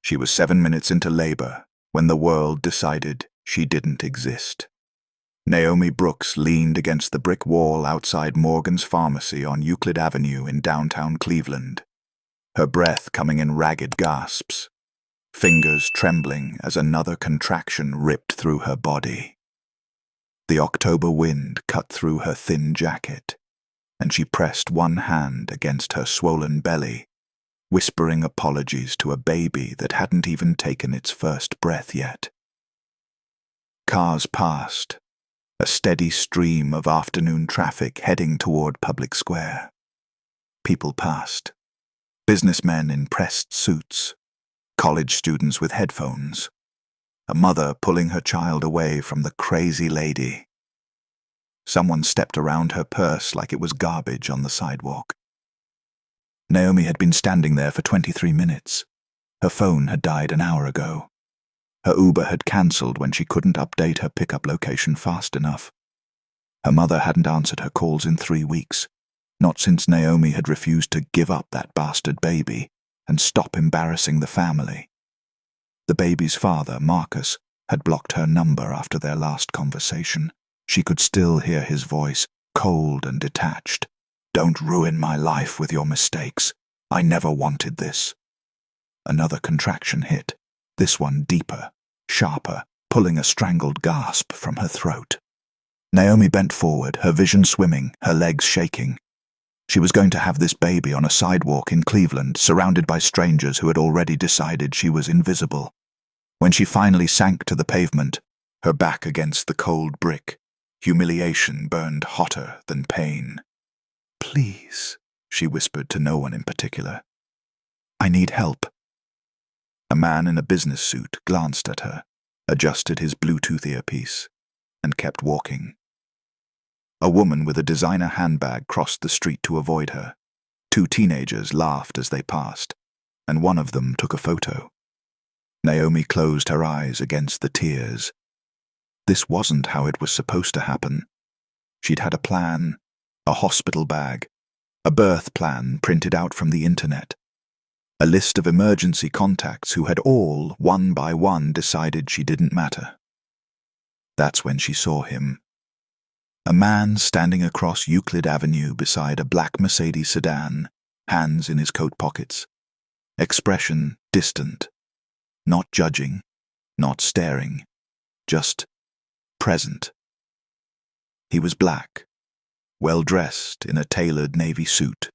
She was 7 minutes into labor when the world decided she didn't exist. Naomi Brooks leaned against the brick wall outside Morgan's Pharmacy on Euclid Avenue in downtown Cleveland, her breath coming in ragged gasps, fingers trembling as another contraction ripped through her body. The October wind cut through her thin jacket, and she pressed one hand against her swollen belly, whispering apologies to a baby that hadn't even taken its first breath yet. Cars passed, a steady stream of afternoon traffic heading toward Public Square. People passed, businessmen in pressed suits, college students with headphones, a mother pulling her child away from the crazy lady. Someone stepped around her purse like it was garbage on the sidewalk. Naomi had been standing there for 23 minutes. Her phone had died an hour ago. Her Uber had cancelled when she couldn't update her pickup location fast enough. Her mother hadn't answered her calls in 3 weeks, not since Naomi had refused to give up that bastard baby and stop embarrassing the family. The baby's father, Marcus, had blocked her number after their last conversation. She could still hear his voice, cold and detached. "Don't ruin my life with your mistakes. I never wanted this." Another contraction hit, this one deeper, sharper, pulling a strangled gasp from her throat. Naomi bent forward, her vision swimming, her legs shaking. She was going to have this baby on a sidewalk in Cleveland, surrounded by strangers who had already decided she was invisible. When she finally sank to the pavement, her back against the cold brick, humiliation burned hotter than pain. "Please," she whispered to no one in particular. "I need help." A man in a business suit glanced at her, adjusted his Bluetooth earpiece, and kept walking. A woman with a designer handbag crossed the street to avoid her. 2 teenagers laughed as they passed, and one of them took a photo. Naomi closed her eyes against the tears. This wasn't how it was supposed to happen. She'd had a plan, a hospital bag, a birth plan printed out from the internet, a list of emergency contacts who had all, one by one, decided she didn't matter. That's when she saw him. A man standing across Euclid Avenue beside a black Mercedes sedan, hands in his coat pockets. Expression distant. Not judging, not staring, just present. He was black, well-dressed in a tailored navy suit.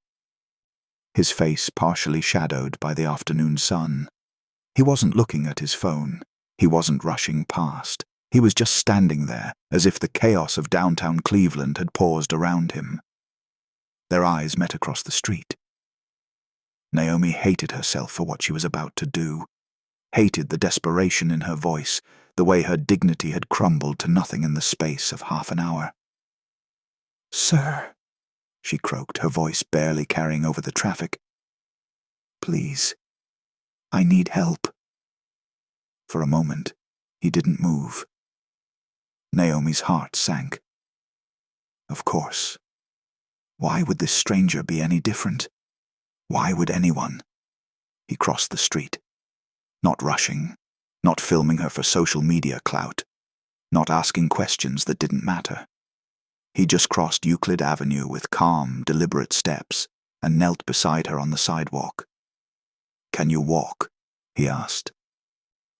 His face partially shadowed by the afternoon sun. He wasn't looking at his phone. He wasn't rushing past. He was just standing there, as if the chaos of downtown Cleveland had paused around him. Their eyes met across the street. Naomi hated herself for what she was about to do, hated the desperation in her voice, the way her dignity had crumbled to nothing in the space of half an hour. "Sir," she croaked, her voice barely carrying over the traffic. "Please, I need help." For a moment, he didn't move. Naomi's heart sank. Of course. Why would this stranger be any different? Why would anyone? He crossed the street. Not rushing, not filming her for social media clout, not asking questions that didn't matter. He just crossed Euclid Avenue with calm, deliberate steps and knelt beside her on the sidewalk. "Can you walk?" he asked.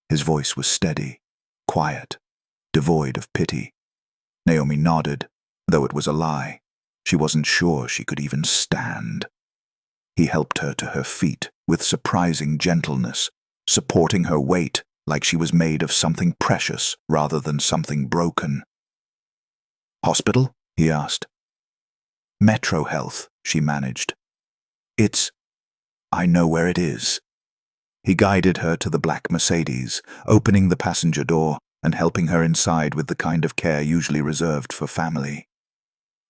His voice was steady, quiet, devoid of pity. Naomi nodded, though it was a lie. She wasn't sure she could even stand. He helped her to her feet with surprising gentleness, supporting her weight like she was made of something precious rather than something broken. "Hospital?" he asked. "Metro Health," she managed. I know where it is." He guided her to the black Mercedes, opening the passenger door and helping her inside with the kind of care usually reserved for family.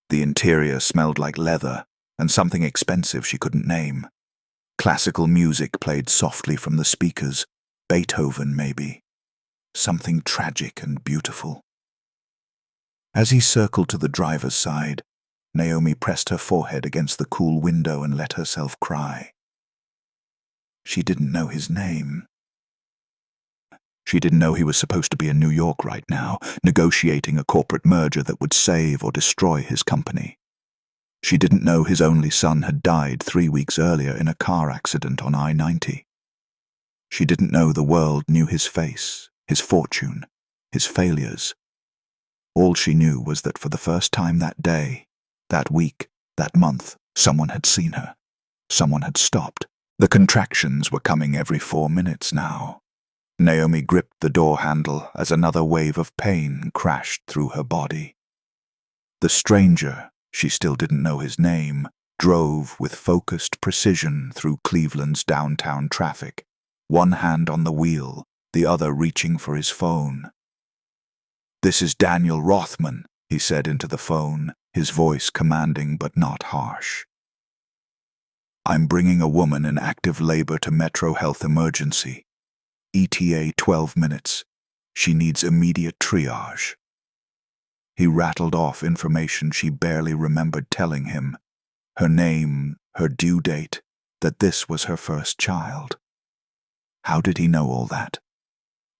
The interior smelled like leather and something expensive she couldn't name. Classical music played softly from the speakers, Beethoven maybe. Something tragic and beautiful. As he circled to the driver's side, Naomi pressed her forehead against the cool window and let herself cry. She didn't know his name. She didn't know he was supposed to be in New York right now, negotiating a corporate merger that would save or destroy his company. She didn't know his only son had died 3 weeks earlier in a car accident on I-90. She didn't know the world knew his face, his fortune, his failures. All she knew was that for the first time that day, that week, that month, someone had seen her. Someone had stopped. The contractions were coming every 4 minutes now. Naomi gripped the door handle as another wave of pain crashed through her body. The stranger, she still didn't know his name, drove with focused precision through Cleveland's downtown traffic, one hand on the wheel, the other reaching for his phone. "This is Daniel Rothman," he said into the phone, his voice commanding but not harsh. "I'm bringing a woman in active labor to Metro Health Emergency. ETA 12 minutes. She needs immediate triage." He rattled off information she barely remembered telling him. Her name, her due date, that this was her first child. How did he know all that?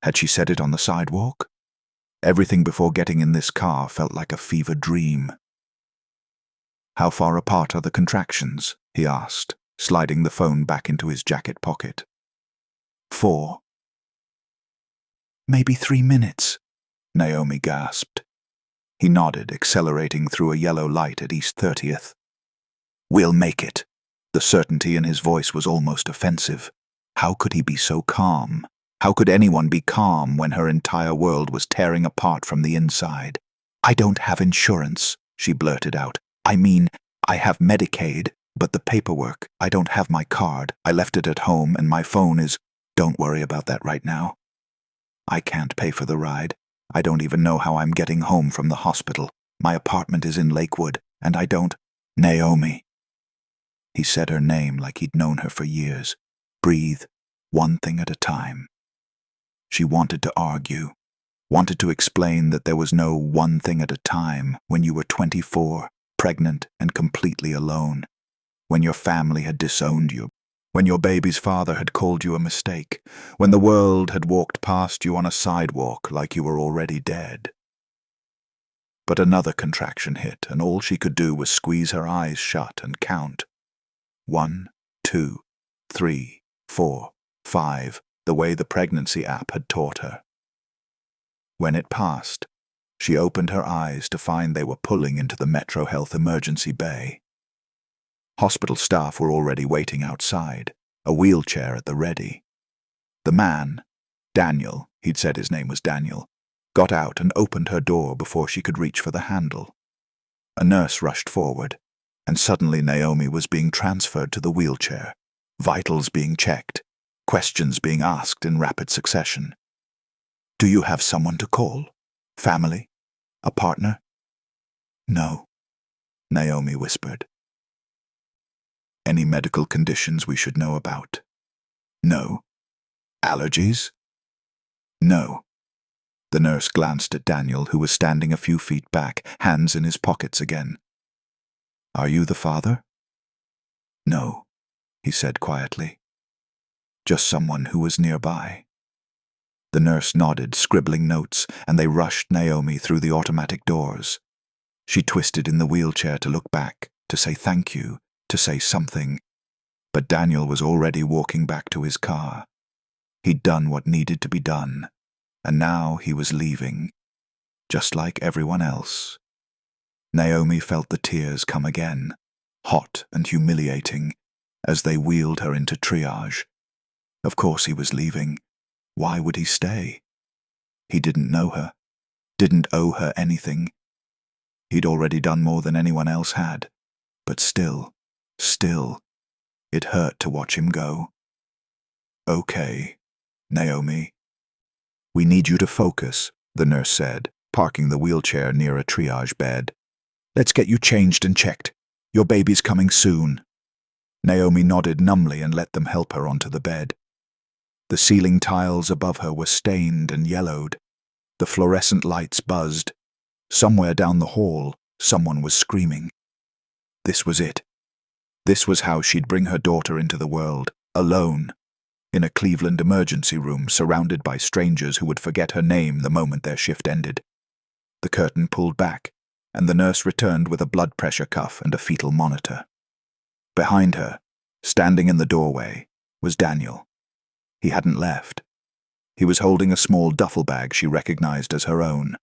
Had she said it on the sidewalk? Everything before getting in this car felt like a fever dream. "How far apart are the contractions?" he asked, sliding the phone back into his jacket pocket. 4. "Maybe 3 minutes," Naomi gasped. He nodded, accelerating through a yellow light at East 30th. "We'll make it." The certainty in his voice was almost offensive. How could he be so calm? How could anyone be calm when her entire world was tearing apart from the inside? "I don't have insurance," she blurted out. "I mean, I have Medicaid, but the paperwork, I don't have my card. I left it at home and my phone is—" "Don't worry about that right now. I can't pay for the ride. I don't even know how I'm getting home from the hospital. My apartment is in Lakewood, and I don't—" "Naomi." He said her name like he'd known her for years. "Breathe, one thing at a time." She wanted to argue, wanted to explain that there was no one thing at a time when you were 24, pregnant and completely alone, when your family had disowned you, when your baby's father had called you a mistake, when the world had walked past you on a sidewalk like you were already dead. But another contraction hit, and all she could do was squeeze her eyes shut and count. 1, 2, 3, 4, 5, the way the pregnancy app had taught her. When it passed, she opened her eyes to find they were pulling into the Metro Health emergency bay. Hospital staff were already waiting outside, a wheelchair at the ready. The man, Daniel, he'd said his name was Daniel, got out and opened her door before she could reach for the handle. A nurse rushed forward, and suddenly Naomi was being transferred to the wheelchair, vitals being checked, questions being asked in rapid succession. "Do you have someone to call? Family? A partner?" "No," Naomi whispered. "Any medical conditions we should know about?" "No." "Allergies?" "No." The nurse glanced at Daniel, who was standing a few feet back, hands in his pockets again. "Are you the father?" "No," he said quietly. "Just someone who was nearby." The nurse nodded, scribbling notes, and they rushed Naomi through the automatic doors. She twisted in the wheelchair to look back, to say thank you, to say something. But Daniel was already walking back to his car. He'd done what needed to be done, and now he was leaving, just like everyone else. Naomi felt the tears come again, hot and humiliating, as they wheeled her into triage. Of course he was leaving. Why would he stay? He didn't know her, didn't owe her anything. He'd already done more than anyone else had, but still, it hurt to watch him go. "Okay, Naomi." "We need you to focus," the nurse said, parking the wheelchair near a triage bed. "Let's get you changed and checked. Your baby's coming soon." Naomi nodded numbly and let them help her onto the bed. The ceiling tiles above her were stained and yellowed. The fluorescent lights buzzed. Somewhere down the hall, someone was screaming. This was it. This was how she'd bring her daughter into the world, alone. in a Cleveland emergency room surrounded by strangers who would forget her name the moment their shift ended. The curtain pulled back, and the nurse returned with a blood pressure cuff and a fetal monitor. Behind her, standing in the doorway, was Daniel. He hadn't left. He was holding a small duffel bag she recognized as her own,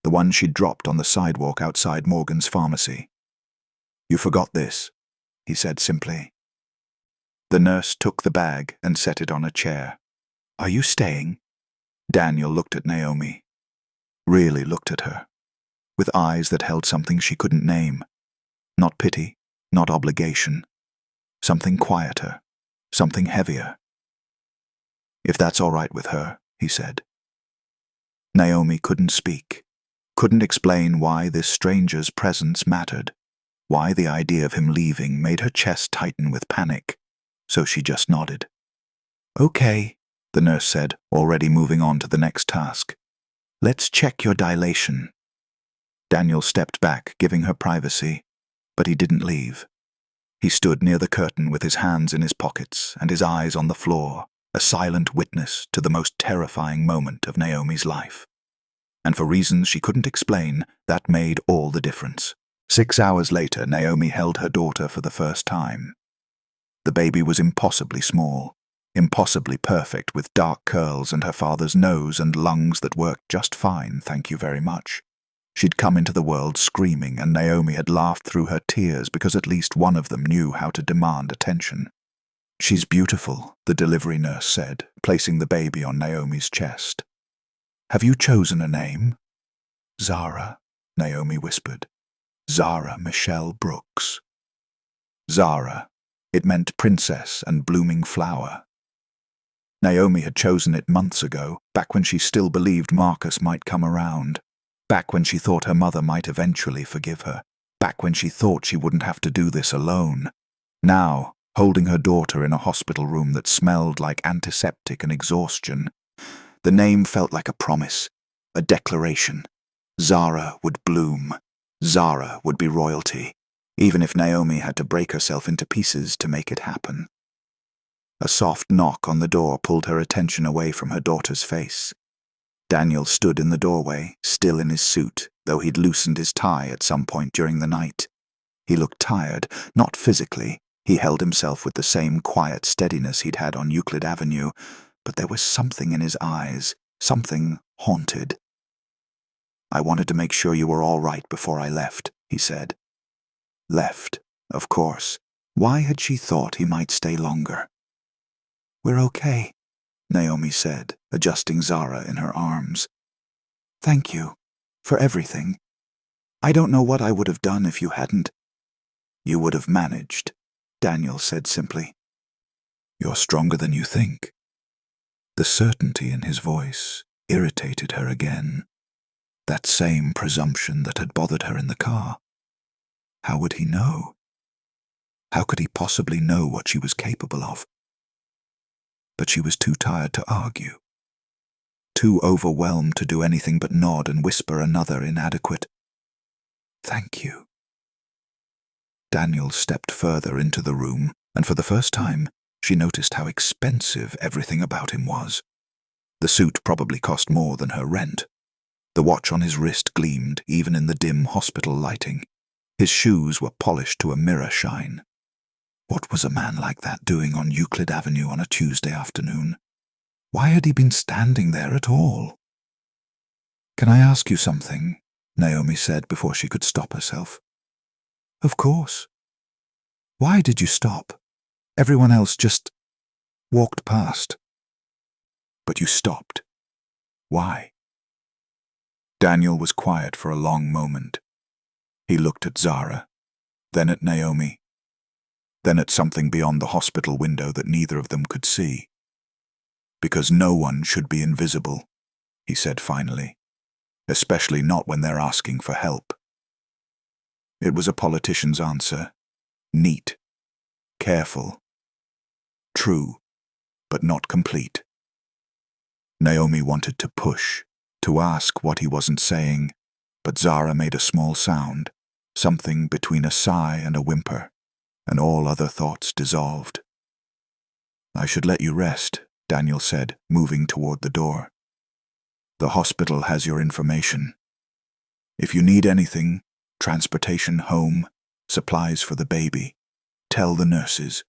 the one she'd dropped on the sidewalk outside Morgan's pharmacy. "You forgot this," he said simply. The nurse took the bag and set it on a chair. "Are you staying?" Daniel looked at Naomi. Really looked at her, with eyes that held something she couldn't name. Not pity, not obligation. Something quieter, something heavier. "If that's all right with her," he said. Naomi couldn't speak, couldn't explain why this stranger's presence mattered, why the idea of him leaving made her chest tighten with panic, so she just nodded. "Okay," the nurse said, already moving on to the next task. "Let's check your dilation." Daniel stepped back, giving her privacy, but he didn't leave. He stood near the curtain with his hands in his pockets and his eyes on the floor, a silent witness to the most terrifying moment of Naomi's life. And for reasons she couldn't explain, that made all the difference. 6 hours later, Naomi held her daughter for the first time. The baby was impossibly small, impossibly perfect, with dark curls and her father's nose and lungs that worked just fine, thank you very much. She'd come into the world screaming, and Naomi had laughed through her tears because at least one of them knew how to demand attention. "She's beautiful," the delivery nurse said, placing the baby on Naomi's chest. "Have you chosen a name?" "Zara," Naomi whispered. "Zara Michelle Brooks." Zara. It meant princess and blooming flower. Naomi had chosen it months ago, back when she still believed Marcus might come around, back when she thought her mother might eventually forgive her, back when she thought she wouldn't have to do this alone. Now, holding her daughter in a hospital room that smelled like antiseptic and exhaustion, the name felt like a promise, a declaration. Zara would bloom. Zara would be royalty, even if Naomi had to break herself into pieces to make it happen. A soft knock on the door pulled her attention away from her daughter's face. Daniel stood in the doorway, still in his suit, though he'd loosened his tie at some point during the night. He looked tired, not physically. He held himself with the same quiet steadiness he'd had on Euclid Avenue, but there was something in his eyes, something haunted. "I wanted to make sure you were all right before I left," he said. Left, of course. Why had she thought he might stay longer? "We're okay," Naomi said, adjusting Zara in her arms. "Thank you for everything. I don't know what I would have done if you hadn't." "You would have managed," Daniel said simply. "You're stronger than you think." The certainty in his voice irritated her again. That same presumption that had bothered her in the car. How would he know? How could he possibly know what she was capable of? But she was too tired to argue, too overwhelmed to do anything but nod and whisper another inadequate, "Thank you." Daniel stepped further into the room, and for the first time, she noticed how expensive everything about him was. The suit probably cost more than her rent. The watch on his wrist gleamed, even in the dim hospital lighting. His shoes were polished to a mirror shine. What was a man like that doing on Euclid Avenue on a Tuesday afternoon? Why had he been standing there at all? "Can I ask you something?" Naomi said before she could stop herself. "Of course." "Why did you stop? Everyone else just walked past." "But you stopped. Why?" Daniel was quiet for a long moment. He looked at Zara, then at Naomi, then at something beyond the hospital window that neither of them could see. "Because no one should be invisible," he said finally, "especially not when they're asking for help." It was a politician's answer, neat, careful, true, but not complete. Naomi wanted to push, to ask what he wasn't saying, but Zara made a small sound, something between a sigh and a whimper, and all other thoughts dissolved. "I should let you rest," Daniel said, moving toward the door. "The hospital has your information. If you need anything, transportation home, supplies for the baby, tell the nurses.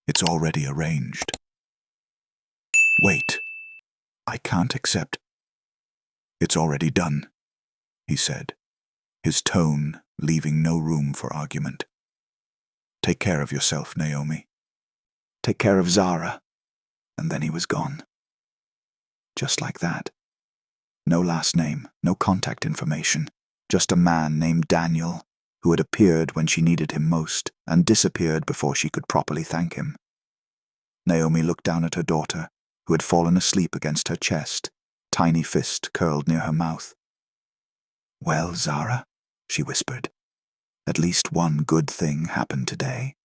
It's already arranged." "Wait. I can't accept." "It's already done," he said, his tone leaving no room for argument. "Take care of yourself, Naomi. Take care of Zara." And then he was gone. Just like that. No last name, no contact information, just a man named Daniel, who had appeared when she needed him most and disappeared before she could properly thank him. Naomi looked down at her daughter, who had fallen asleep against her chest, tiny fist curled near her mouth. "Well, Zara," she whispered, "at least one good thing happened today."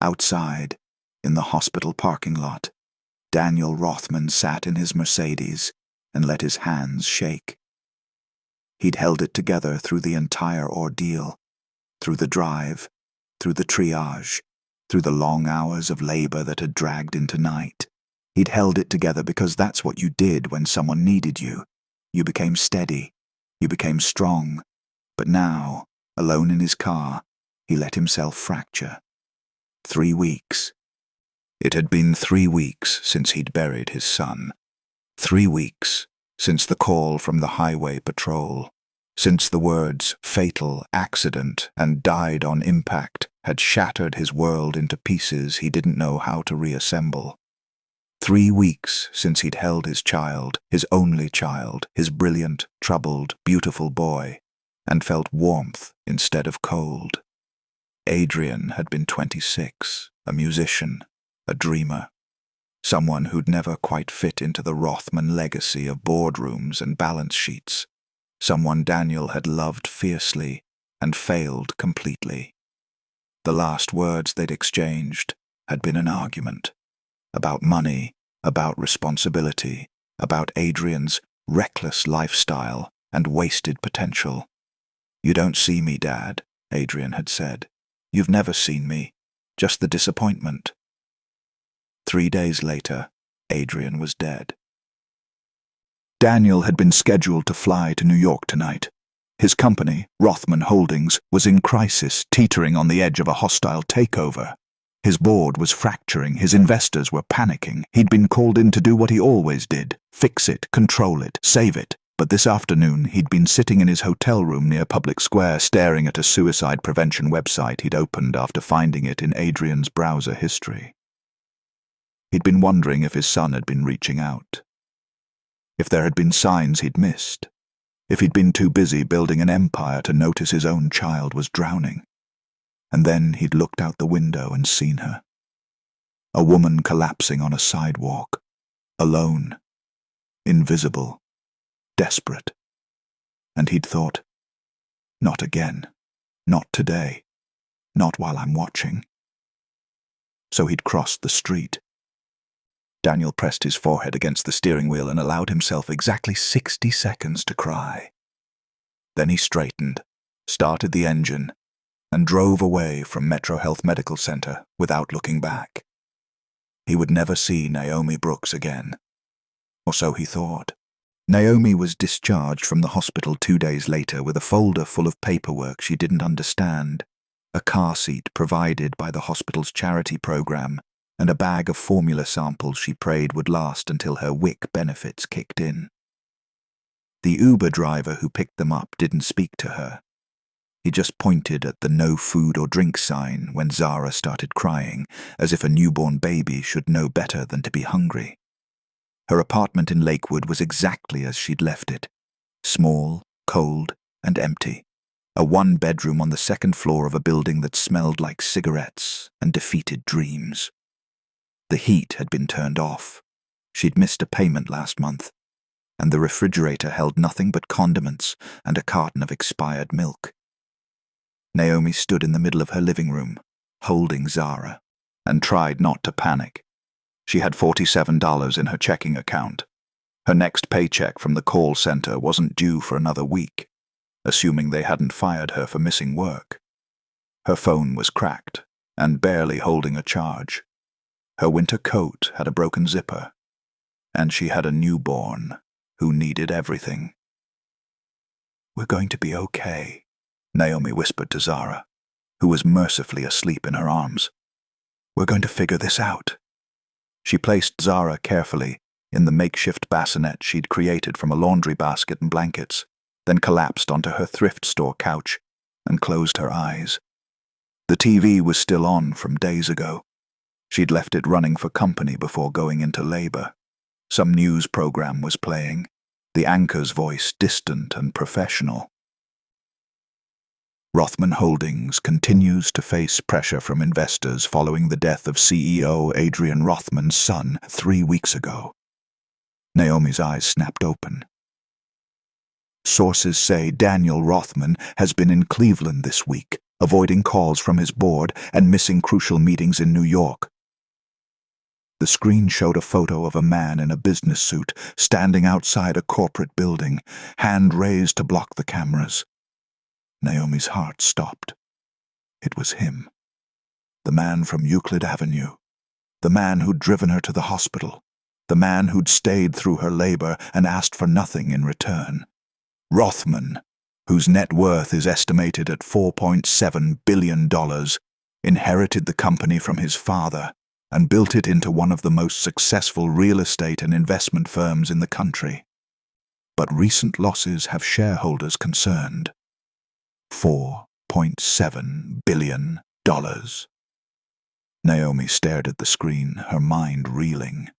Outside, in the hospital parking lot, Daniel Rothman sat in his Mercedes and let his hands shake. He'd held it together through the entire ordeal, through the drive, through the triage, through the long hours of labor that had dragged into night. He'd held it together because that's what you did when someone needed you. You became steady. You became strong. But now, alone in his car, he let himself fracture. 3 weeks. It had been 3 weeks since he'd buried his son. 3 weeks since the call from the highway patrol. Since the words "fatal accident" and "died on impact" had shattered his world into pieces he didn't know how to reassemble. 3 weeks since he'd held his child, his only child, his brilliant, troubled, beautiful boy, and felt warmth instead of cold. Adrian had been 26, a musician, a dreamer, someone who'd never quite fit into the Rothman legacy of boardrooms and balance sheets, someone Daniel had loved fiercely and failed completely. The last words they'd exchanged had been an argument about money, about responsibility, about Adrian's reckless lifestyle and wasted potential. "You don't see me, Dad," Adrian had said. "You've never seen me, just the disappointment." 3 days later, Adrian was dead. Daniel had been scheduled to fly to New York tonight. His company, Rothman Holdings, was in crisis, teetering on the edge of a hostile takeover. His board was fracturing, his investors were panicking. He'd been called in to do what he always did: fix it, control it, save it. But this afternoon he'd been sitting in his hotel room near Public Square staring at a suicide prevention website he'd opened after finding it in Adrian's browser history. He'd been wondering if his son had been reaching out, if there had been signs he'd missed, if he'd been too busy building an empire to notice his own child was drowning. And then he'd looked out the window and seen her. A woman collapsing on a sidewalk, alone, invisible, desperate. And he'd thought, not again, not today, not while I'm watching. So he'd crossed the street. Daniel pressed his forehead against the steering wheel and allowed himself exactly 60 seconds to cry. Then he straightened, started the engine, and drove away from Metro Health Medical Center without looking back. He would never see Naomi Brooks again. Or so he thought. Naomi was discharged from the hospital 2 days later with a folder full of paperwork she didn't understand, a car seat provided by the hospital's charity program, and a bag of formula samples she prayed would last until her WIC benefits kicked in. The Uber driver who picked them up didn't speak to her. He just pointed at the no food or drink sign when Zara started crying, as if a newborn baby should know better than to be hungry. Her apartment in Lakewood was exactly as she'd left it, small, cold, and empty, a one-bedroom on the second floor of a building that smelled like cigarettes and defeated dreams. The heat had been turned off. She'd missed a payment last month, and the refrigerator held nothing but condiments and a carton of expired milk. Naomi stood in the middle of her living room, holding Zara, and tried not to panic. She had $47 in her checking account. Her next paycheck from the call center wasn't due for another week, assuming they hadn't fired her for missing work. Her phone was cracked and barely holding a charge. Her winter coat had a broken zipper, and she had a newborn who needed everything. "We're going to be okay," Naomi whispered to Zara, who was mercifully asleep in her arms. "We're going to figure this out." She placed Zara carefully in the makeshift bassinet she'd created from a laundry basket and blankets, then collapsed onto her thrift store couch and closed her eyes. The TV was still on from days ago. She'd left it running for company before going into labor. Some news program was playing, the anchor's voice distant and professional. Rothman Holdings continues to face pressure from investors following the death of CEO Adrian Rothman's son 3 weeks ago. Naomi's eyes snapped open. Sources say Daniel Rothman has been in Cleveland this week, avoiding calls from his board and missing crucial meetings in New York. The screen showed a photo of a man in a business suit standing outside a corporate building, hand raised to block the cameras. Naomi's heart stopped. It was him. The man from Euclid Avenue. The man who'd driven her to the hospital. The man who'd stayed through her labor and asked for nothing in return. Rothman, whose net worth is estimated at $4.7 billion, inherited the company from his father and built it into one of the most successful real estate and investment firms in the country. But recent losses have shareholders concerned. $4.7 billion. Naomi stared at the screen, her mind reeling.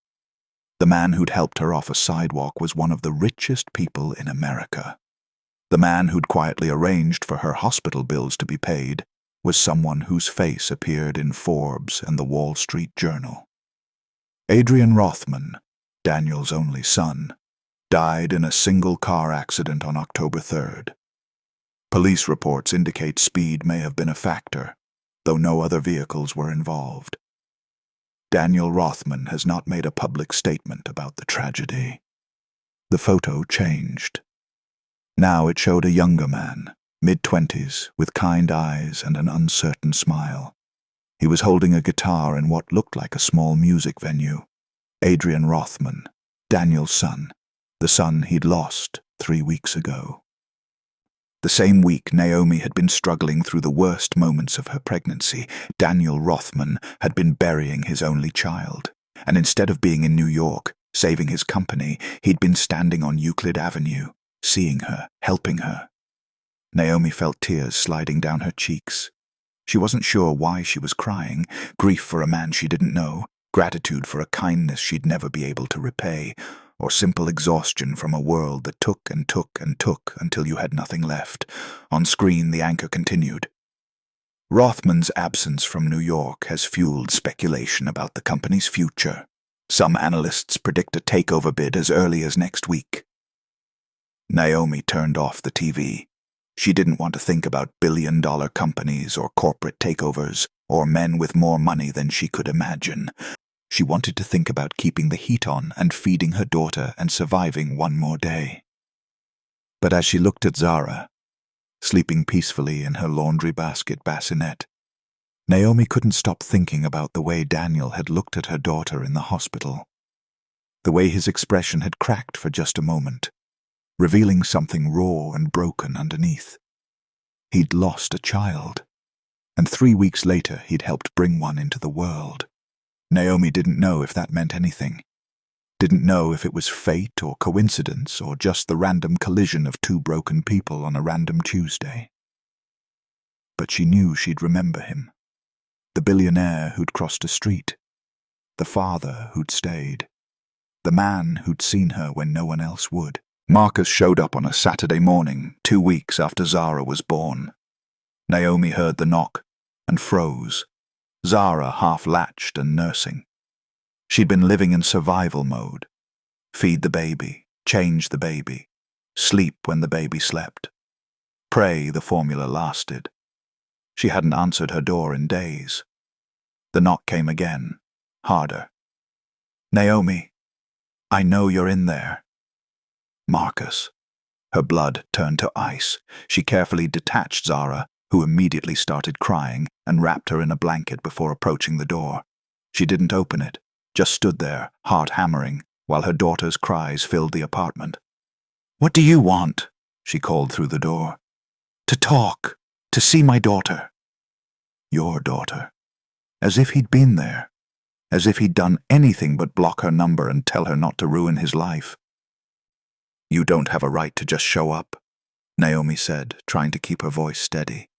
The man who'd helped her off a sidewalk was one of the richest people in America. The man who'd quietly arranged for her hospital bills to be paid was someone whose face appeared in Forbes and the Wall Street Journal. Adrian Rothman, Daniel's only son, died in a single car accident on October 3rd. Police reports indicate speed may have been a factor, though no other vehicles were involved. Daniel Rothman has not made a public statement about the tragedy. The photo changed. Now it showed a younger man, mid-20s, with kind eyes and an uncertain smile. He was holding a guitar in what looked like a small music venue. Adrian Rothman, Daniel's son, the son he'd lost 3 weeks ago. The same week Naomi had been struggling through the worst moments of her pregnancy, Daniel Rothman had been burying his only child, and instead of being in New York, saving his company, he'd been standing on Euclid Avenue, seeing her, helping her. Naomi felt tears sliding down her cheeks. She wasn't sure why she was crying, grief for a man she didn't know, gratitude for a kindness she'd never be able to repay, or simple exhaustion from a world that took and took and took until you had nothing left. On screen, the anchor continued. Rothman's absence from New York has fueled speculation about the company's future. Some analysts predict a takeover bid as early as next week. Naomi turned off the TV. She didn't want to think about billion-dollar companies or corporate takeovers or men with more money than she could imagine. She wanted to think about keeping the heat on and feeding her daughter and surviving one more day. But as she looked at Zara, sleeping peacefully in her laundry basket bassinet, Naomi couldn't stop thinking about the way Daniel had looked at her daughter in the hospital. The way his expression had cracked for just a moment, revealing something raw and broken underneath. He'd lost a child, and 3 weeks later he'd helped bring one into the world. Naomi didn't know if that meant anything. Didn't know if it was fate or coincidence or just the random collision of two broken people on a random Tuesday. But she knew she'd remember him. The billionaire who'd crossed a street. The father who'd stayed. The man who'd seen her when no one else would. Marcus showed up on a Saturday morning, 2 weeks after Zara was born. Naomi heard the knock and froze. Zara half-latched and nursing. She'd been living in survival mode. Feed the baby, change the baby, sleep when the baby slept. Pray the formula lasted. She hadn't answered her door in days. The knock came again, harder. "Naomi, I know you're in there." Marcus. Her blood turned to ice. She carefully detached Zara, who immediately started crying, and wrapped her in a blanket before approaching the door. She didn't open it, just stood there, heart hammering, while her daughter's cries filled the apartment. "What do you want?" she called through the door. "To talk, to see my daughter." Your daughter. As if he'd been there. As if he'd done anything but block her number and tell her not to ruin his life. "You don't have a right to just show up," Naomi said, trying to keep her voice steady.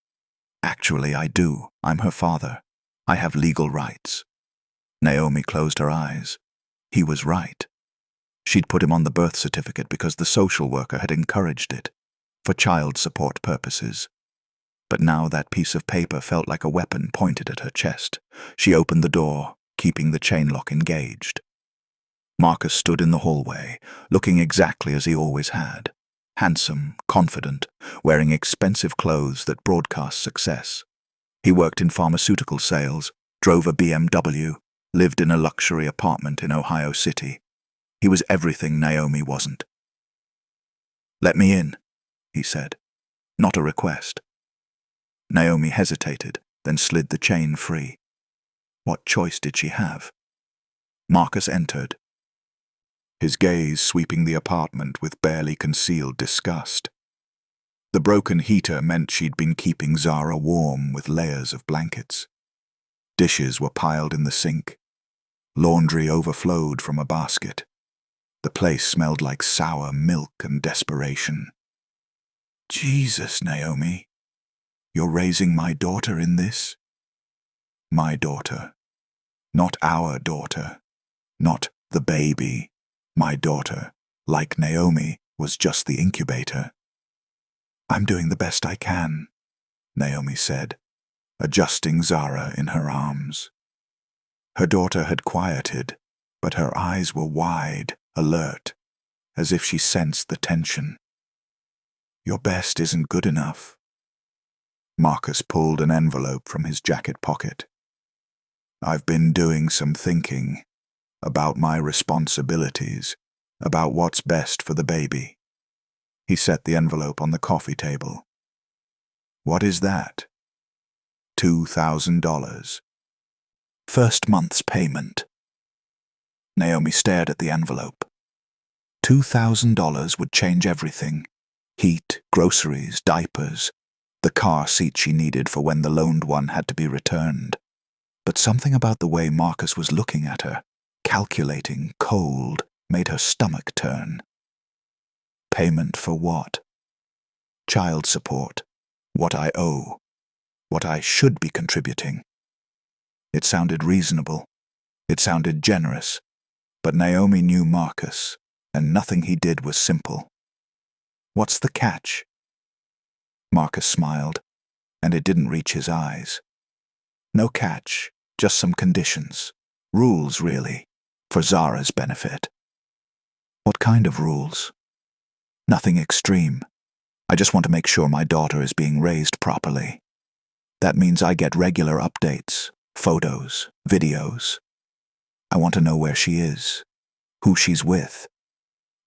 "Actually, I do. I'm her father. I have legal rights." Naomi closed her eyes. He was right. She'd put him on the birth certificate because the social worker had encouraged it, for child support purposes. But now that piece of paper felt like a weapon pointed at her chest. She opened the door, keeping the chain lock engaged. Marcus stood in the hallway, looking exactly as he always had. Handsome, confident, wearing expensive clothes that broadcast success. He worked in pharmaceutical sales, drove a BMW, lived in a luxury apartment in Ohio City. He was everything Naomi wasn't. "Let me in," he said. Not a request. Naomi hesitated, then slid the chain free. What choice did she have? Marcus entered, his gaze sweeping the apartment with barely concealed disgust. The broken heater meant she'd been keeping Zara warm with layers of blankets. Dishes were piled in the sink. Laundry overflowed from a basket. The place smelled like sour milk and desperation. "Jesus, Naomi, you're raising my daughter in this?" My daughter. Not our daughter. Not the baby. My daughter, like Naomi, was just the incubator. "I'm doing the best I can," Naomi said, adjusting Zara in her arms. Her daughter had quieted, but her eyes were wide, alert, as if she sensed the tension. "Your best isn't good enough." Marcus pulled an envelope from his jacket pocket. "I've been doing some thinking about my responsibilities, about what's best for the baby." He set the envelope on the coffee table. "What is that?" $2,000. First month's payment. Naomi stared at the envelope. $2,000 would change everything. Heat, groceries, diapers, the car seat she needed for when the loaned one had to be returned. But something about the way Marcus was looking at her, calculating, cold, made her stomach turn. Payment for what? Child support. What I owe. What I should be contributing. It sounded reasonable. It sounded generous. But Naomi knew Marcus, and nothing he did was simple. "What's the catch?" Marcus smiled, and it didn't reach his eyes. "No catch, just some conditions. Rules, really, for Zara's benefit." "What kind of rules?" "Nothing extreme. I just want to make sure my daughter is being raised properly. That means I get regular updates, photos, videos. I want to know where she is, who she's with,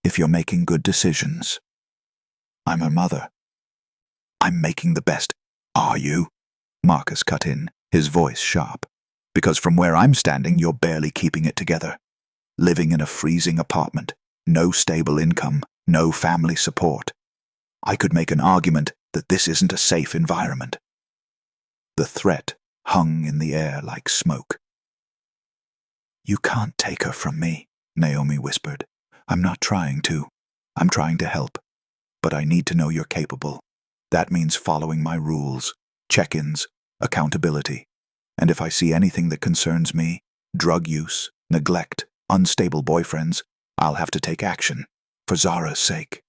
if you're making good decisions. I'm her mother." "I'm making the best." "Are you?" Marcus cut in, his voice sharp. "Because from where I'm standing, you're barely keeping it together. Living in a freezing apartment, no stable income, no family support. I could make an argument that this isn't a safe environment." The threat hung in the air like smoke. "You can't take her from me," Naomi whispered. "I'm not trying to. I'm trying to help. But I need to know you're capable. That means following my rules, check-ins, accountability. And if I see anything that concerns me, drug use, neglect, unstable boyfriends, I'll have to take action, for Zara's sake."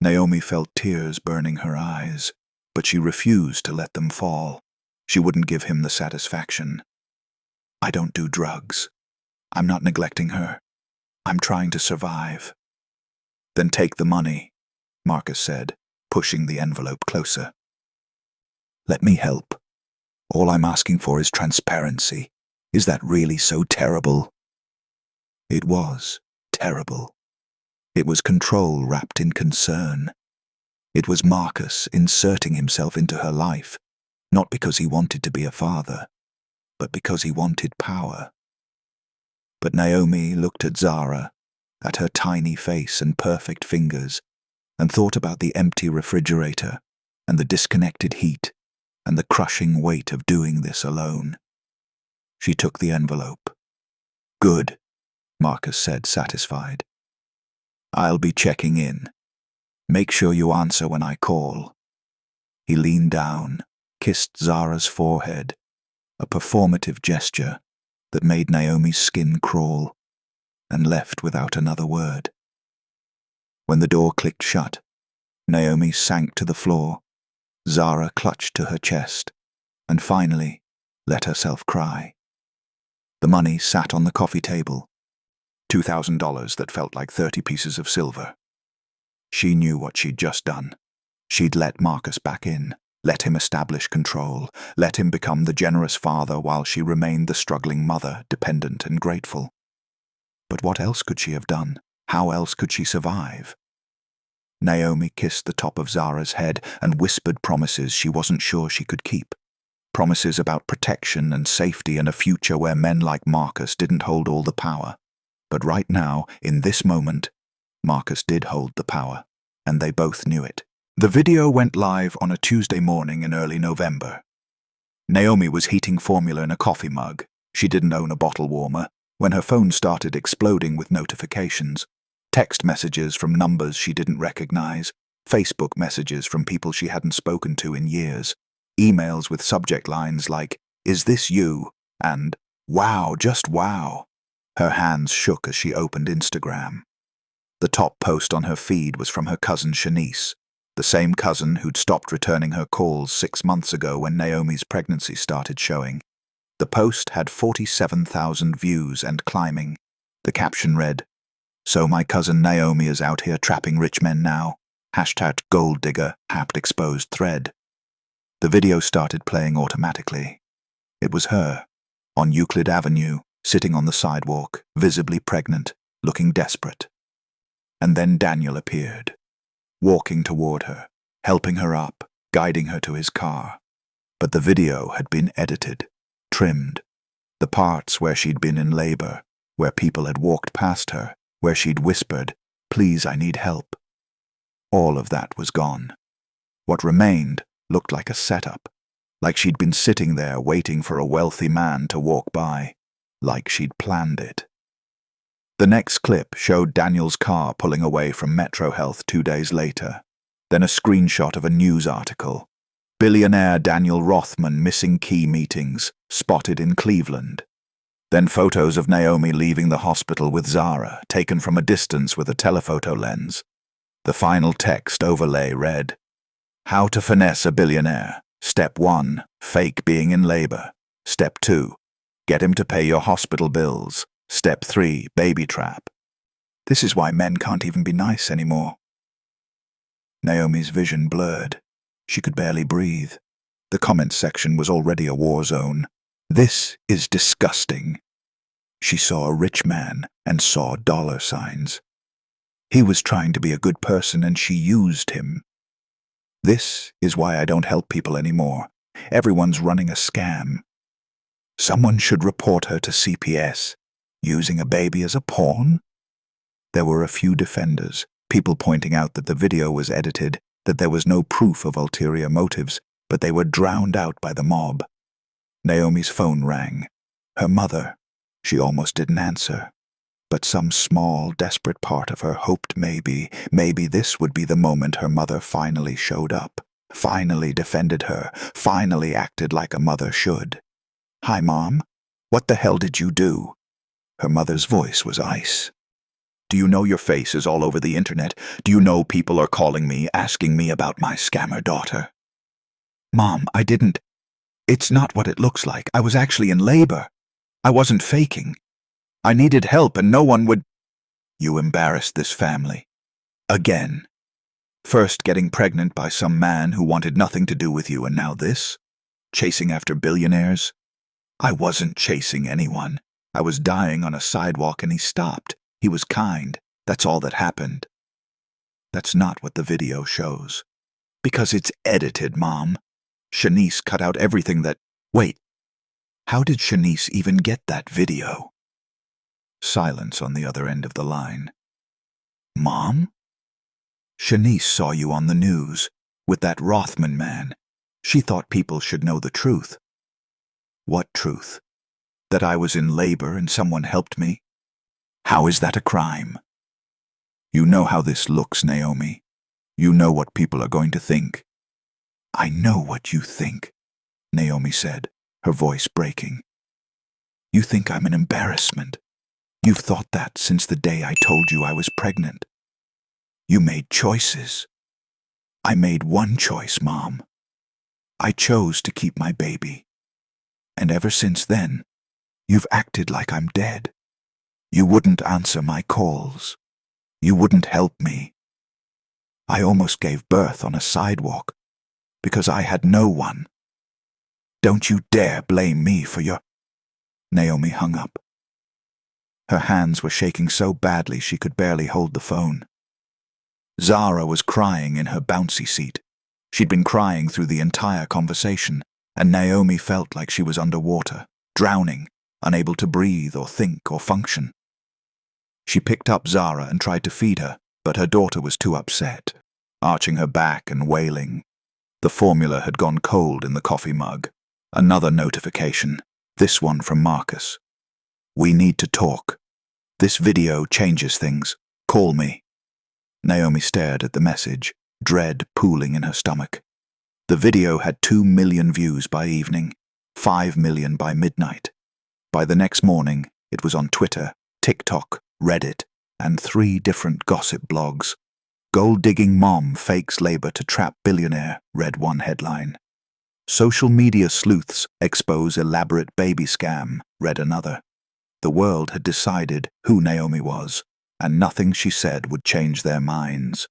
Naomi felt tears burning her eyes, but she refused to let them fall. She wouldn't give him the satisfaction. "I don't do drugs. I'm not neglecting her. I'm trying to survive." "Then take the money," Marcus said, pushing the envelope closer. "Let me help. All I'm asking for is transparency. Is that really so terrible?" It was terrible. It was control wrapped in concern. It was Marcus inserting himself into her life, not because he wanted to be a father, but because he wanted power. But Naomi looked at Zara, at her tiny face and perfect fingers, and thought about the empty refrigerator and the disconnected heat and the crushing weight of doing this alone. She took the envelope. "Good," Marcus said, satisfied. "I'll be checking in. Make sure you answer when I call." He leaned down, kissed Zara's forehead, a performative gesture that made Naomi's skin crawl, and left without another word. When the door clicked shut, Naomi sank to the floor. Zara clutched to her chest, and finally let herself cry. The money sat on the coffee table, $2,000 that felt like 30 pieces of silver. She knew what she'd just done. She'd let Marcus back in, let him establish control, let him become the generous father while she remained the struggling mother, dependent and grateful. But what else could she have done? How else could she survive? Naomi kissed the top of Zara's head and whispered promises she wasn't sure she could keep. Promises about protection and safety and a future where men like Marcus didn't hold all the power. But right now, in this moment, Marcus did hold the power, and they both knew it. The video went live on a Tuesday morning in early November. Naomi was heating formula in a coffee mug. She didn't own a bottle warmer when her phone started exploding with notifications. Text messages from numbers she didn't recognize, Facebook messages from people she hadn't spoken to in years, emails with subject lines like, "Is this you?" and "Wow, just wow." Her hands shook as she opened Instagram. The top post on her feed was from her cousin Shanice, the same cousin who'd stopped returning her calls 6 months ago when Naomi's pregnancy started showing. The post had 47,000 views and climbing. The caption read, "So my cousin Naomi is out here trapping rich men now. #gold digger, #exposed thread." The video started playing automatically. It was her, on Euclid Avenue, sitting on the sidewalk, visibly pregnant, looking desperate. And then Daniel appeared, walking toward her, helping her up, guiding her to his car. But the video had been edited, trimmed. The parts where she'd been in labor, where people had walked past her, where she'd whispered, "Please, I need help." All of that was gone. What remained looked like a setup, like she'd been sitting there waiting for a wealthy man to walk by, like she'd planned it. The next clip showed Daniel's car pulling away from Metro Health 2 days later, then a screenshot of a news article. Billionaire Daniel Rothman missing key meetings, spotted in Cleveland. Then photos of Naomi leaving the hospital with Zara, taken from a distance with a telephoto lens. The final text overlay read, "How to finesse a billionaire. Step 1, fake being in labor. Step 2, get him to pay your hospital bills. Step 3, baby trap." This is why men can't even be nice anymore. Naomi's vision blurred. She could barely breathe. The comments section was already a war zone. "This is disgusting." She saw a rich man and saw dollar signs. He was trying to be a good person and she used him. "This is why I don't help people anymore. Everyone's running a scam." Someone should report her to CPS. Using a baby as a pawn? There were a few defenders, people pointing out that the video was edited, that there was no proof of ulterior motives, but they were drowned out by the mob. Naomi's phone rang. Her mother. She almost didn't answer. But some small, desperate part of her hoped maybe this would be the moment her mother finally showed up, finally defended her, finally acted like a mother should. "Hi, Mom. What the hell did you do?" Her mother's voice was ice. "Do you know your face is all over the internet? Do you know people are calling me, asking me about my scammer daughter?" "Mom, I didn't. It's not what it looks like. I was actually in labor. I wasn't faking. I needed help and no one would—" "You embarrassed this family. Again. First getting pregnant by some man who wanted nothing to do with you, and now this? Chasing after billionaires?" "I wasn't chasing anyone. I was dying on a sidewalk and he stopped. He was kind. That's all that happened." "That's not what the video shows." "Because it's edited, Mom. Shanice cut out everything that—" "Wait. How did Shanice even get that video? Silence on the other end of the line. Mom? Shanice saw you on the news, with that Rothman man. She thought people should know the truth. What truth? That I was in labor and someone helped me? How is that a crime? You know how this looks, Naomi. You know what people are going to think. I know what you think, Naomi said, her voice breaking. You think I'm an embarrassment. You've thought that since the day I told you I was pregnant. You made choices. I made one choice, Mom. I chose to keep my baby. And ever since then, you've acted like I'm dead. You wouldn't answer my calls. You wouldn't help me. I almost gave birth on a sidewalk because I had no one. Don't you dare blame me for your... Naomi hung up. Her hands were shaking so badly she could barely hold the phone. Zara was crying in her bouncy seat. She'd been crying through the entire conversation, and Naomi felt like she was underwater, drowning, unable to breathe or think or function. She picked up Zara and tried to feed her, but her daughter was too upset, arching her back and wailing. The formula had gone cold in the coffee mug. Another notification, this one from Marcus. We need to talk. This video changes things. Call me. Naomi stared at the message, dread pooling in her stomach. The video had 2 million views by evening, 5 million by midnight. By the next morning, it was on Twitter, TikTok, Reddit, and 3 different gossip blogs. Gold-digging mom fakes labor to trap billionaire, read one headline. Social media sleuths expose elaborate baby scam, read another. The world had decided who Naomi was, and nothing she said would change their minds.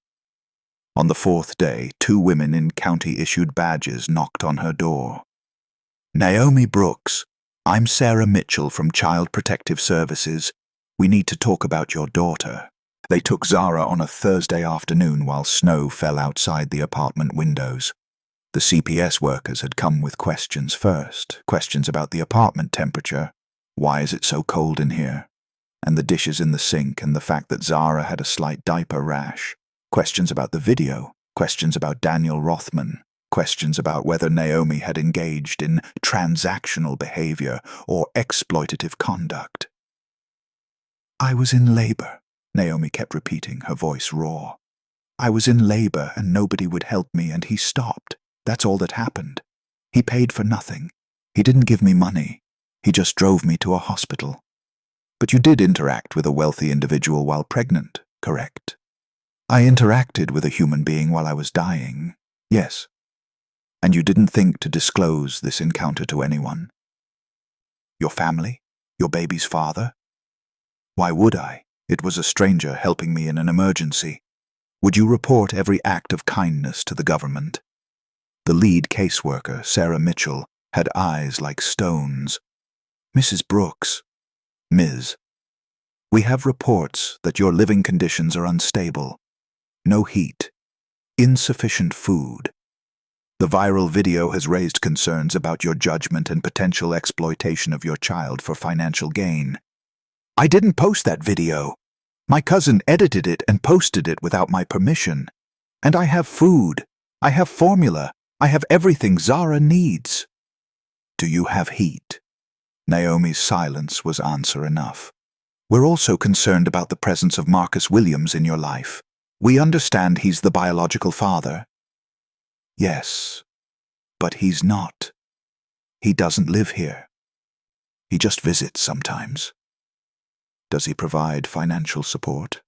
On the 4th day, 2 women in county-issued badges knocked on her door. Naomi Brooks, I'm Sarah Mitchell from Child Protective Services. We need to talk about your daughter. They took Zara on a Thursday afternoon while snow fell outside the apartment windows. The CPS workers had come with questions first, questions about the apartment temperature. Why is it so cold in here? And the dishes in the sink and the fact that Zara had a slight diaper rash. Questions about the video, questions about Daniel Rothman, questions about whether Naomi had engaged in transactional behavior or exploitative conduct. I was in labor, Naomi kept repeating, her voice raw. I was in labor and nobody would help me and he stopped. That's all that happened. He paid for nothing. He didn't give me money. He just drove me to a hospital. But you did interact with a wealthy individual while pregnant, correct? I interacted with a human being while I was dying, yes. And you didn't think to disclose this encounter to anyone? Your family? Your baby's father? Why would I? It was a stranger helping me in an emergency. Would you report every act of kindness to the government? The lead caseworker, Sarah Mitchell, had eyes like stones. Mrs. Brooks, Ms. We have reports that your living conditions are unstable. No heat. Insufficient food. The viral video has raised concerns about your judgment and potential exploitation of your child for financial gain. I didn't post that video. My cousin edited it and posted it without my permission. And I have food. I have formula. I have everything Zara needs. Do you have heat? Naomi's silence was answer enough. We're also concerned about the presence of Marcus Williams in your life. We understand he's the biological father. Yes, but he's not. He doesn't live here. He just visits sometimes. Does he provide financial support?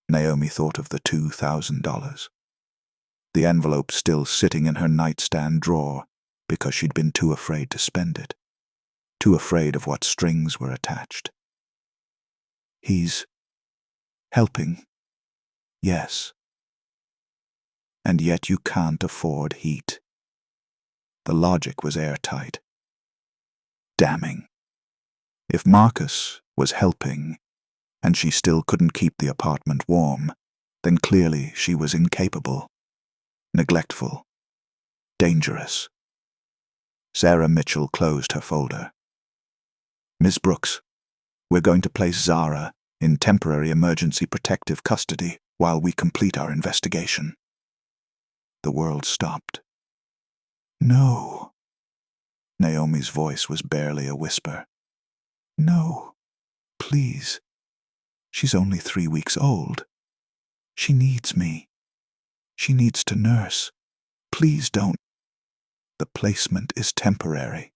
Naomi thought of the $2,000. The envelope still sitting in her nightstand drawer because she'd been too afraid to spend it. Too afraid of what strings were attached. He's helping. Yes. And yet you can't afford heat. The logic was airtight. Damning. If Marcus was helping, and she still couldn't keep the apartment warm, then clearly she was incapable, neglectful, dangerous. Sarah Mitchell closed her folder. Miss Brooks, we're going to place Zara in temporary emergency protective custody while we complete our investigation. The world stopped. No. Naomi's voice was barely a whisper. No, please. She's only 3 weeks old. She needs me. She needs to nurse. Please don't. The placement is temporary.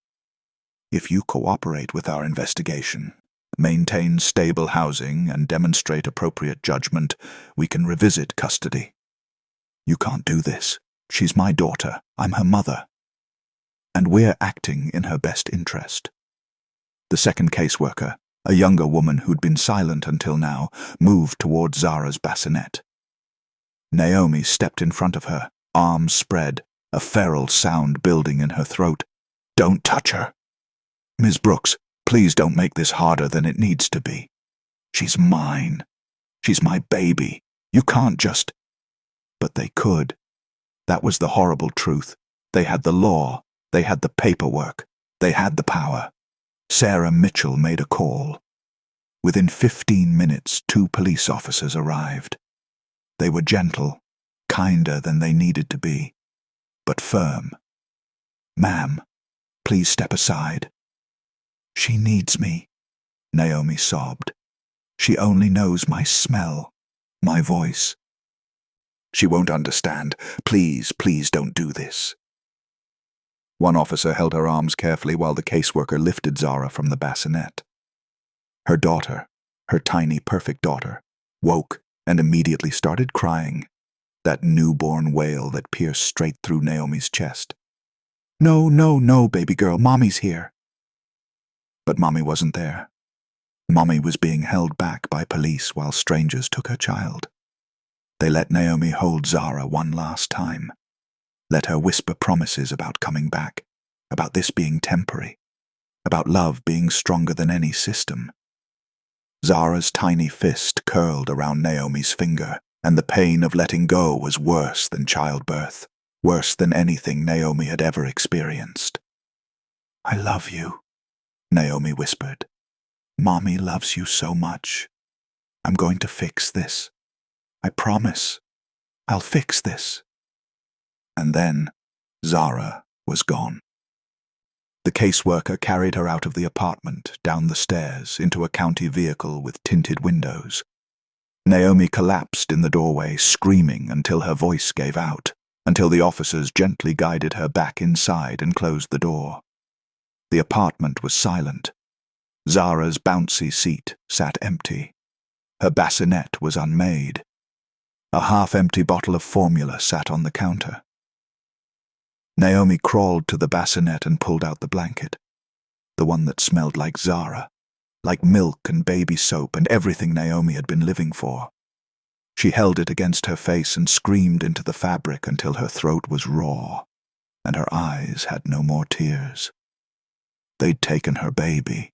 If you cooperate with our investigation, maintain stable housing, and demonstrate appropriate judgment, we can revisit custody. You can't do this. She's my daughter. I'm her mother. And we're acting in her best interest. The second caseworker, a younger woman who'd been silent until now, moved toward Zara's bassinet. Naomi stepped in front of her, arms spread, a feral sound building in her throat. Don't touch her. Ms. Brooks, please don't make this harder than it needs to be. She's mine. She's my baby. You can't just... But they could. That was the horrible truth. They had the law. They had the paperwork. They had the power. Sarah Mitchell made a call. Within 15 minutes, 2 police officers arrived. They were gentle, kinder than they needed to be, but firm. Ma'am, please step aside. She needs me, Naomi sobbed. She only knows my smell, my voice. She won't understand. Please, please don't do this. One officer held her arms carefully while the caseworker lifted Zara from the bassinet. Her daughter, her tiny, perfect daughter, woke and immediately started crying, that newborn wail that pierced straight through Naomi's chest. No, no, no, baby girl, Mommy's here. But Mommy wasn't there. Mommy was being held back by police while strangers took her child. They let Naomi hold Zara one last time. Let her whisper promises about coming back, about this being temporary, about love being stronger than any system. Zara's tiny fist curled around Naomi's finger, and the pain of letting go was worse than childbirth, worse than anything Naomi had ever experienced. I love you, Naomi whispered. Mommy loves you so much. I'm going to fix this. I promise. I'll fix this. And then Zara was gone. The caseworker carried her out of the apartment, down the stairs, into a county vehicle with tinted windows. Naomi collapsed in the doorway, screaming until her voice gave out, until the officers gently guided her back inside and closed the door. The apartment was silent. Zara's bouncy seat sat empty. Her bassinet was unmade. A half-empty bottle of formula sat on the counter. Naomi crawled to the bassinet and pulled out the blanket, the one that smelled like Zara, like milk and baby soap and everything Naomi had been living for. She held it against her face and screamed into the fabric until her throat was raw, and her eyes had no more tears. They'd taken her baby.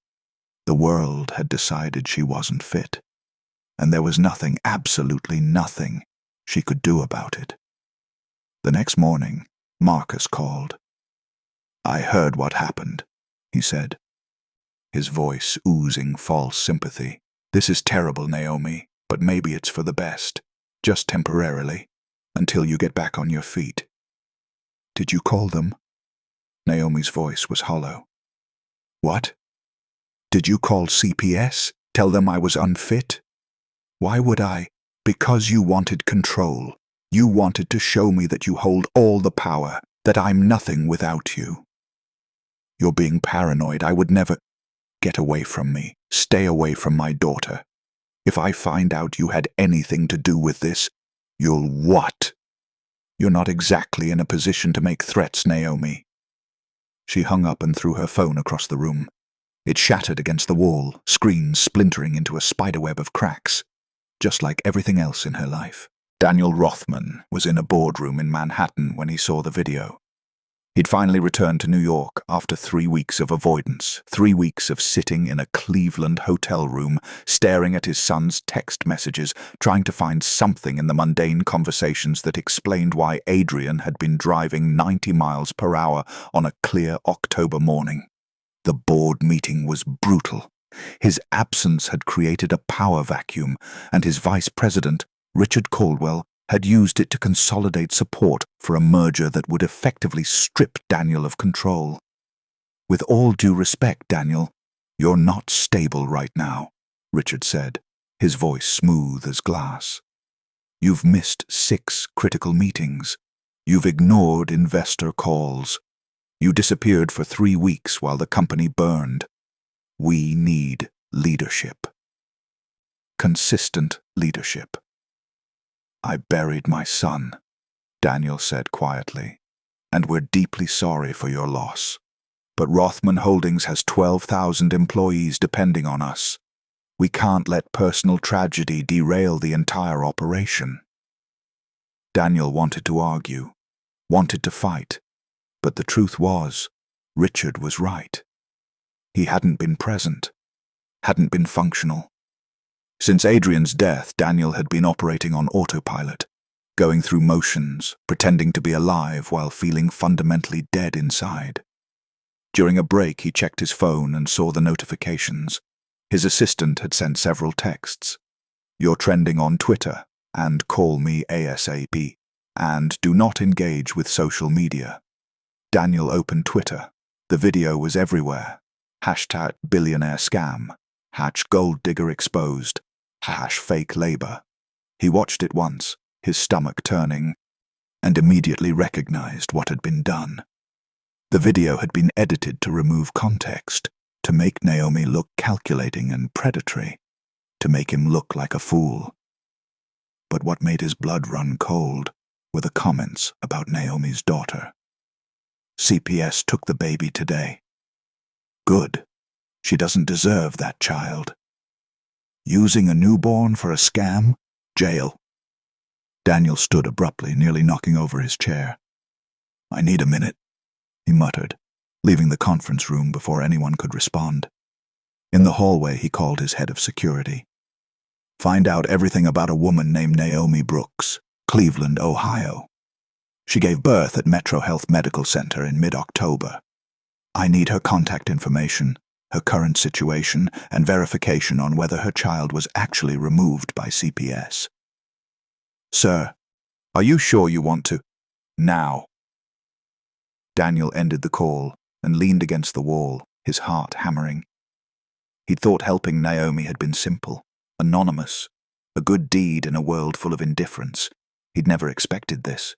The world had decided she wasn't fit, and there was nothing, absolutely nothing, she could do about it. The next morning, Marcus called. I heard what happened, he said, his voice oozing false sympathy. This is terrible, Naomi, but maybe it's for the best, just temporarily, until you get back on your feet. Did you call them? Naomi's voice was hollow. What? Did you call CPS? Tell them I was unfit? Why would I? Because you wanted control. You wanted to show me that you hold all the power, that I'm nothing without you. You're being paranoid. I would never... Get away from me. Stay away from my daughter. If I find out you had anything to do with this, you'll what? You're not exactly in a position to make threats, Naomi. She hung up and threw her phone across the room. It shattered against the wall, screen splintering into a spiderweb of cracks, just like everything else in her life. Daniel Rothman was in a boardroom in Manhattan when he saw the video. He'd finally returned to New York after 3 weeks of avoidance, 3 weeks of sitting in a Cleveland hotel room, staring at his son's text messages, trying to find something in the mundane conversations that explained why Adrian had been driving 90 miles per hour on a clear October morning. The board meeting was brutal. His absence had created a power vacuum, and his vice president, Richard Caldwell, had used it to consolidate support for a merger that would effectively strip Daniel of control. "With all due respect, Daniel, you're not stable right now," Richard said, his voice smooth as glass. "You've missed 6 critical meetings. You've ignored investor calls. You disappeared for 3 weeks while the company burned. We need leadership. Consistent leadership." "I buried my son," Daniel said quietly, "and we're deeply sorry for your loss. But Rothman Holdings has 12,000 employees depending on us. We can't let personal tragedy derail the entire operation." Daniel wanted to argue, wanted to fight, but the truth was, Richard was right. He hadn't been present, hadn't been functional. Since Adrian's death, Daniel had been operating on autopilot, going through motions, pretending to be alive while feeling fundamentally dead inside. During a break, he checked his phone and saw the notifications. His assistant had sent several texts. "You're trending on Twitter," and "Call me ASAP," and "Do not engage with social media." Daniel opened Twitter. The video was everywhere. #Billionaire scam, #gold digger exposed, #fake labor. He watched it once, his stomach turning, and immediately recognized what had been done. The video had been edited to remove context, to make Naomi look calculating and predatory, to make him look like a fool. But what made his blood run cold were the comments about Naomi's daughter. "CPS took the baby today. Good. She doesn't deserve that child. Using a newborn for a scam? Jail." Daniel stood abruptly, nearly knocking over his chair. "I need a minute," he muttered, leaving the conference room before anyone could respond. In the hallway, he called his head of security. "Find out everything about a woman named Naomi Brooks, Cleveland, Ohio. She gave birth at Metro Health Medical Center in mid-October. I need her contact information, her current situation, and verification on whether her child was actually removed by CPS." "Sir, are you sure you want to?" "Now." Daniel ended the call and leaned against the wall, his heart hammering. He'd thought helping Naomi had been simple, anonymous, a good deed in a world full of indifference. He'd never expected this.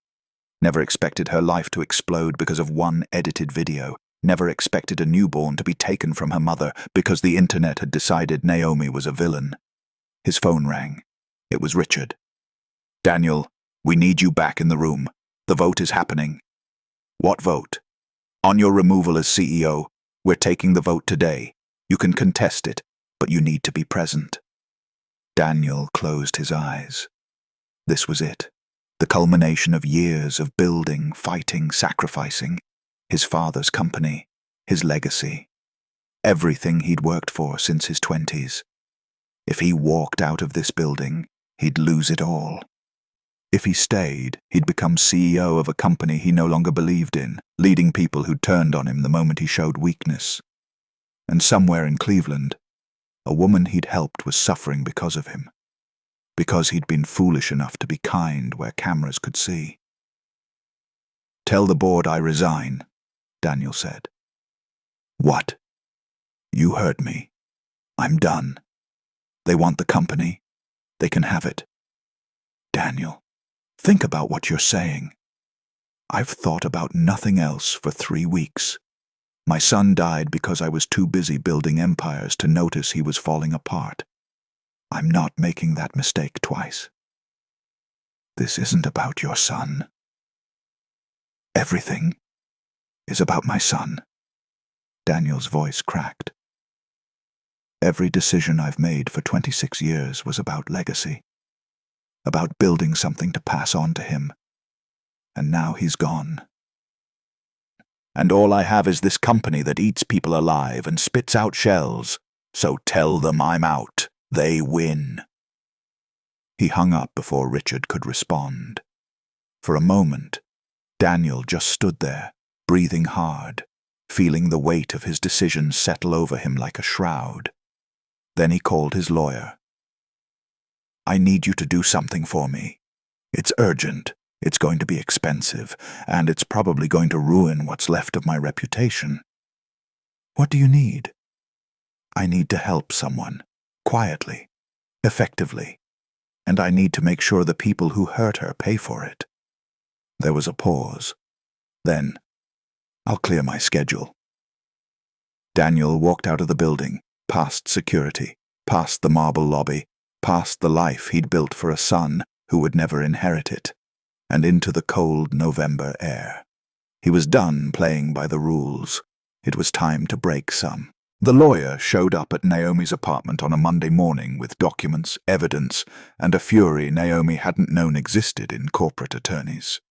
Never expected her life to explode because of one edited video. Never expected a newborn to be taken from her mother because the internet had decided Naomi was a villain. His phone rang. It was Richard. "Daniel, we need you back in the room. The vote is happening." "What vote?" "On your removal as CEO. We're taking the vote today. You can contest it, but you need to be present." Daniel closed his eyes. This was it. The culmination of years of building, fighting, sacrificing. His father's company, his legacy. Everything he'd worked for since his 20s. If he walked out of this building, he'd lose it all. If he stayed, he'd become CEO of a company he no longer believed in, leading people who turned on him the moment he showed weakness. And somewhere in Cleveland, a woman he'd helped was suffering because of him. Because he'd been foolish enough to be kind where cameras could see. "Tell the board I resign," Daniel said. "What?" "You heard me. I'm done. They want the company. They can have it." "Daniel, think about what you're saying. I've thought about nothing else for 3 weeks. My son died because I was too busy building empires to notice he was falling apart. I'm not making that mistake twice. This isn't about your son. Everything is about my son." Daniel's voice cracked. "Every decision I've made for 26 years was about legacy, about building something to pass on to him. And now he's gone. and all I have is this company that eats people alive and spits out shells. So tell them I'm out. They win." He hung up before Richard could respond. For a moment, Daniel just stood there, breathing hard, feeling the weight of his decision settle over him like a shroud. Then he called his lawyer. "I need you to do something for me. It's urgent, it's going to be expensive, and it's probably going to ruin what's left of my reputation." "What do you need?" "I need to help someone, quietly, effectively, and I need to make sure the people who hurt her pay for it." There was a pause. Then, "I'll clear my schedule." Daniel walked out of the building, past security, past the marble lobby, past the life he'd built for a son who would never inherit it, and into the cold November air. He was done playing by the rules. It was time to break some. The lawyer showed up at Naomi's apartment on a Monday morning with documents, evidence, and a fury Naomi hadn't known existed in corporate attorneys.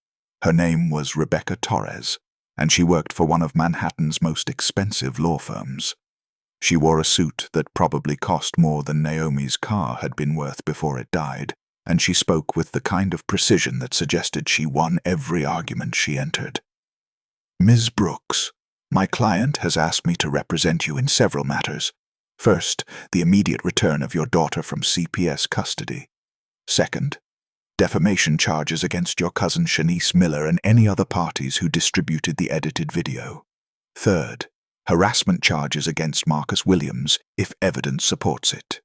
Her name was Rebecca Torres, and she worked for one of Manhattan's most expensive law firms. She wore a suit that probably cost more than Naomi's car had been worth before it died, and she spoke with the kind of precision that suggested she won every argument she entered. "Ms. Brooks, my client has asked me to represent you in several matters. First, the immediate return of your daughter from CPS custody. Second, defamation charges against your cousin Shanice Miller and any other parties who distributed the edited video. Third, harassment charges against Marcus Williams if evidence supports it."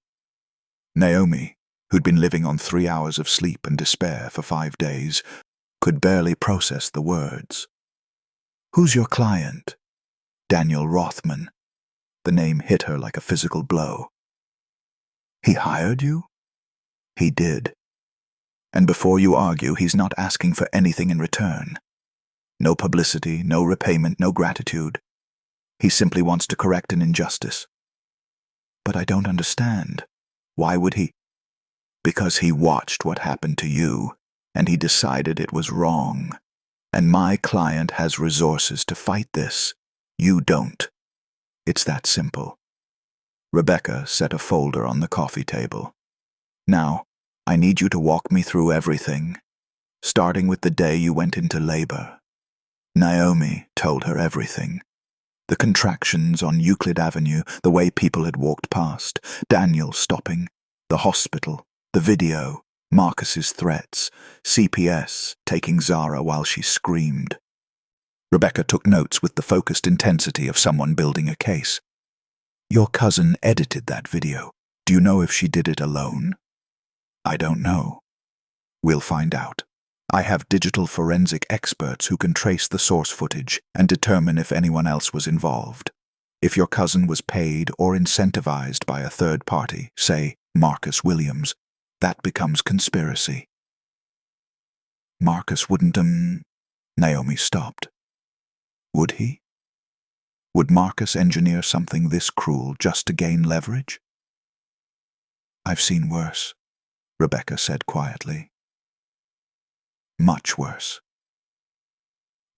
Naomi, who'd been living on 3 hours of sleep and despair for 5 days, could barely process the words. "Who's your client?" "Daniel Rothman." The name hit her like a physical blow. "He hired you?" "He did. And before you argue, he's not asking for anything in return. No publicity, no repayment, no gratitude. He simply wants to correct an injustice." "But I don't understand. Why would he?" "Because he watched what happened to you, and he decided it was wrong. And my client has resources to fight this. You don't. It's that simple." Rebecca set a folder on the coffee table. "Now, I need you to walk me through everything, starting with the day you went into labor." Naomi told her everything. The contractions on Euclid Avenue, the way people had walked past, Daniel stopping, the hospital, the video, Marcus's threats, CPS taking Zara while she screamed. Rebecca took notes with the focused intensity of someone building a case. "Your cousin edited that video. Do you know if she did it alone?" "I don't know. We'll find out. I have digital forensic experts who can trace the source footage and determine if anyone else was involved. If your cousin was paid or incentivized by a third party, say Marcus Williams, that becomes conspiracy." "Marcus wouldn't, Naomi stopped. Would he? Would Marcus engineer something this cruel just to gain leverage?" "I've seen worse," Rebecca said quietly. "Much worse."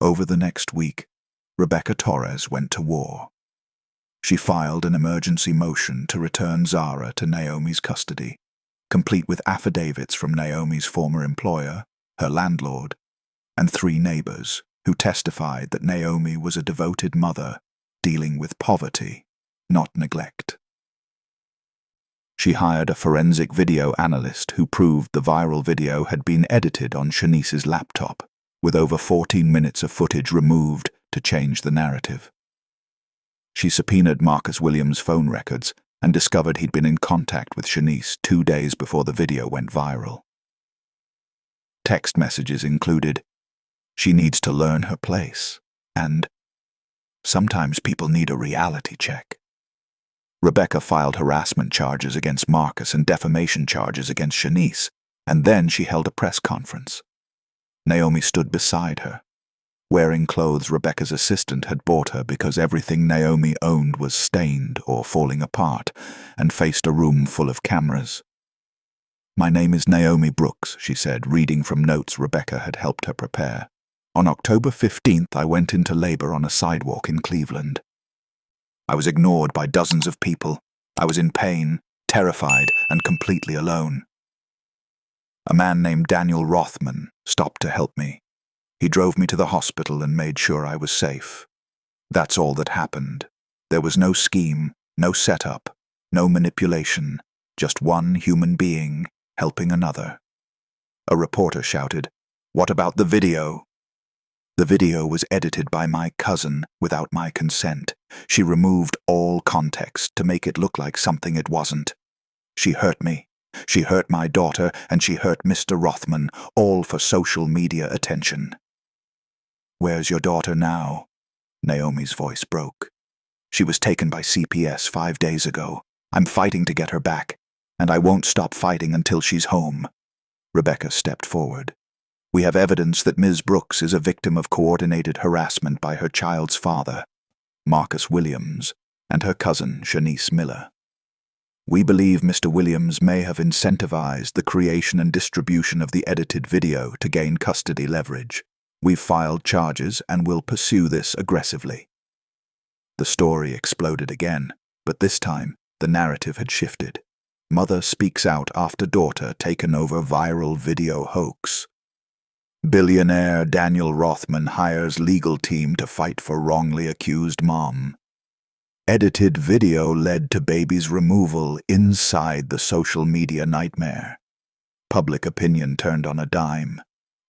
Over the next week, Rebecca Torres went to war. She filed an emergency motion to return Zara to Naomi's custody, complete with affidavits from Naomi's former employer, her landlord, and 3 neighbors who testified that Naomi was a devoted mother dealing with poverty, not neglect. She hired a forensic video analyst who proved the viral video had been edited on Shanice's laptop, with over 14 minutes of footage removed to change the narrative. She subpoenaed Marcus Williams' phone records and discovered he'd been in contact with Shanice 2 days before the video went viral. Text messages included, "She needs to learn her place," and "Sometimes people need a reality check." Rebecca filed harassment charges against Marcus and defamation charges against Shanice, and then she held a press conference. Naomi stood beside her, wearing clothes Rebecca's assistant had bought her because everything Naomi owned was stained or falling apart, and faced a room full of cameras. "My name is Naomi Brooks," she said, reading from notes Rebecca had helped her prepare. On October 15th, I went into labor on a sidewalk in Cleveland. I was ignored by dozens of people. I was in pain, terrified, and completely alone. A man named Daniel Rothman stopped to help me. He drove me to the hospital and made sure I was safe. That's all that happened. There was no scheme, no setup, no manipulation, just one human being helping another. A reporter shouted, "What about the video?" The video was edited by my cousin without my consent. She removed all context to make it look like something it wasn't. She hurt me. She hurt my daughter, and she hurt Mr. Rothman, all for social media attention. "Where's your daughter now?" Naomi's voice broke. "She was taken by CPS 5 days ago. I'm fighting to get her back, and I won't stop fighting until she's home." Rebecca stepped forward. "We have evidence that Ms. Brooks is a victim of coordinated harassment by her child's father, Marcus Williams, and her cousin, Shanice Miller. We believe Mr. Williams may have incentivized the creation and distribution of the edited video to gain custody leverage. We've filed charges and will pursue this aggressively." The story exploded again, but this time the narrative had shifted. Mother speaks out after daughter taken over viral video hoax. Billionaire Daniel Rothman hires legal team to fight for wrongly accused mom. Edited video led to baby's removal inside the social media nightmare. Public opinion turned on a dime.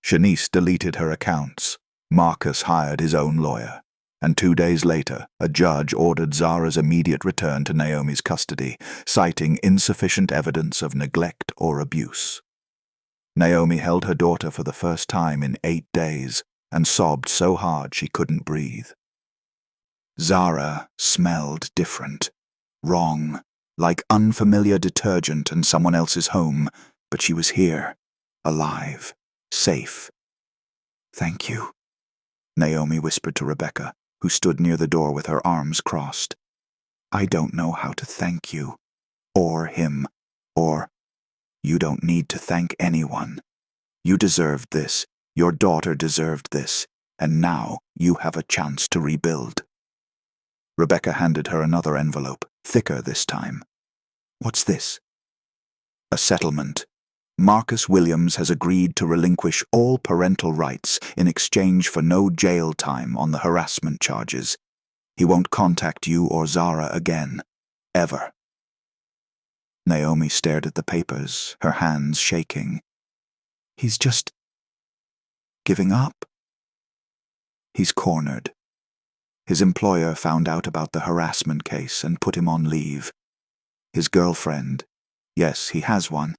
Shanice deleted her accounts. Marcus hired his own lawyer. And 2 days later, a judge ordered Zara's immediate return to Naomi's custody, citing insufficient evidence of neglect or abuse. Naomi held her daughter for the first time in 8 days and sobbed so hard she couldn't breathe. Zara smelled different, wrong, like unfamiliar detergent in someone else's home, but she was here, alive, safe. "Thank you," Naomi whispered to Rebecca, who stood near the door with her arms crossed. "I don't know how to thank you, or him, or you don't need to thank anyone. You deserved this, your daughter deserved this, and now you have a chance to rebuild." Rebecca handed her another envelope, thicker this time. "What's this?" "A settlement. Marcus Williams has agreed to relinquish all parental rights in exchange for no jail time on the harassment charges. He won't contact you or Zara again. Ever." Naomi stared at the papers, her hands shaking. "He's just giving up?" "He's cornered. His employer found out about the harassment case and put him on leave. His girlfriend, yes, he has one,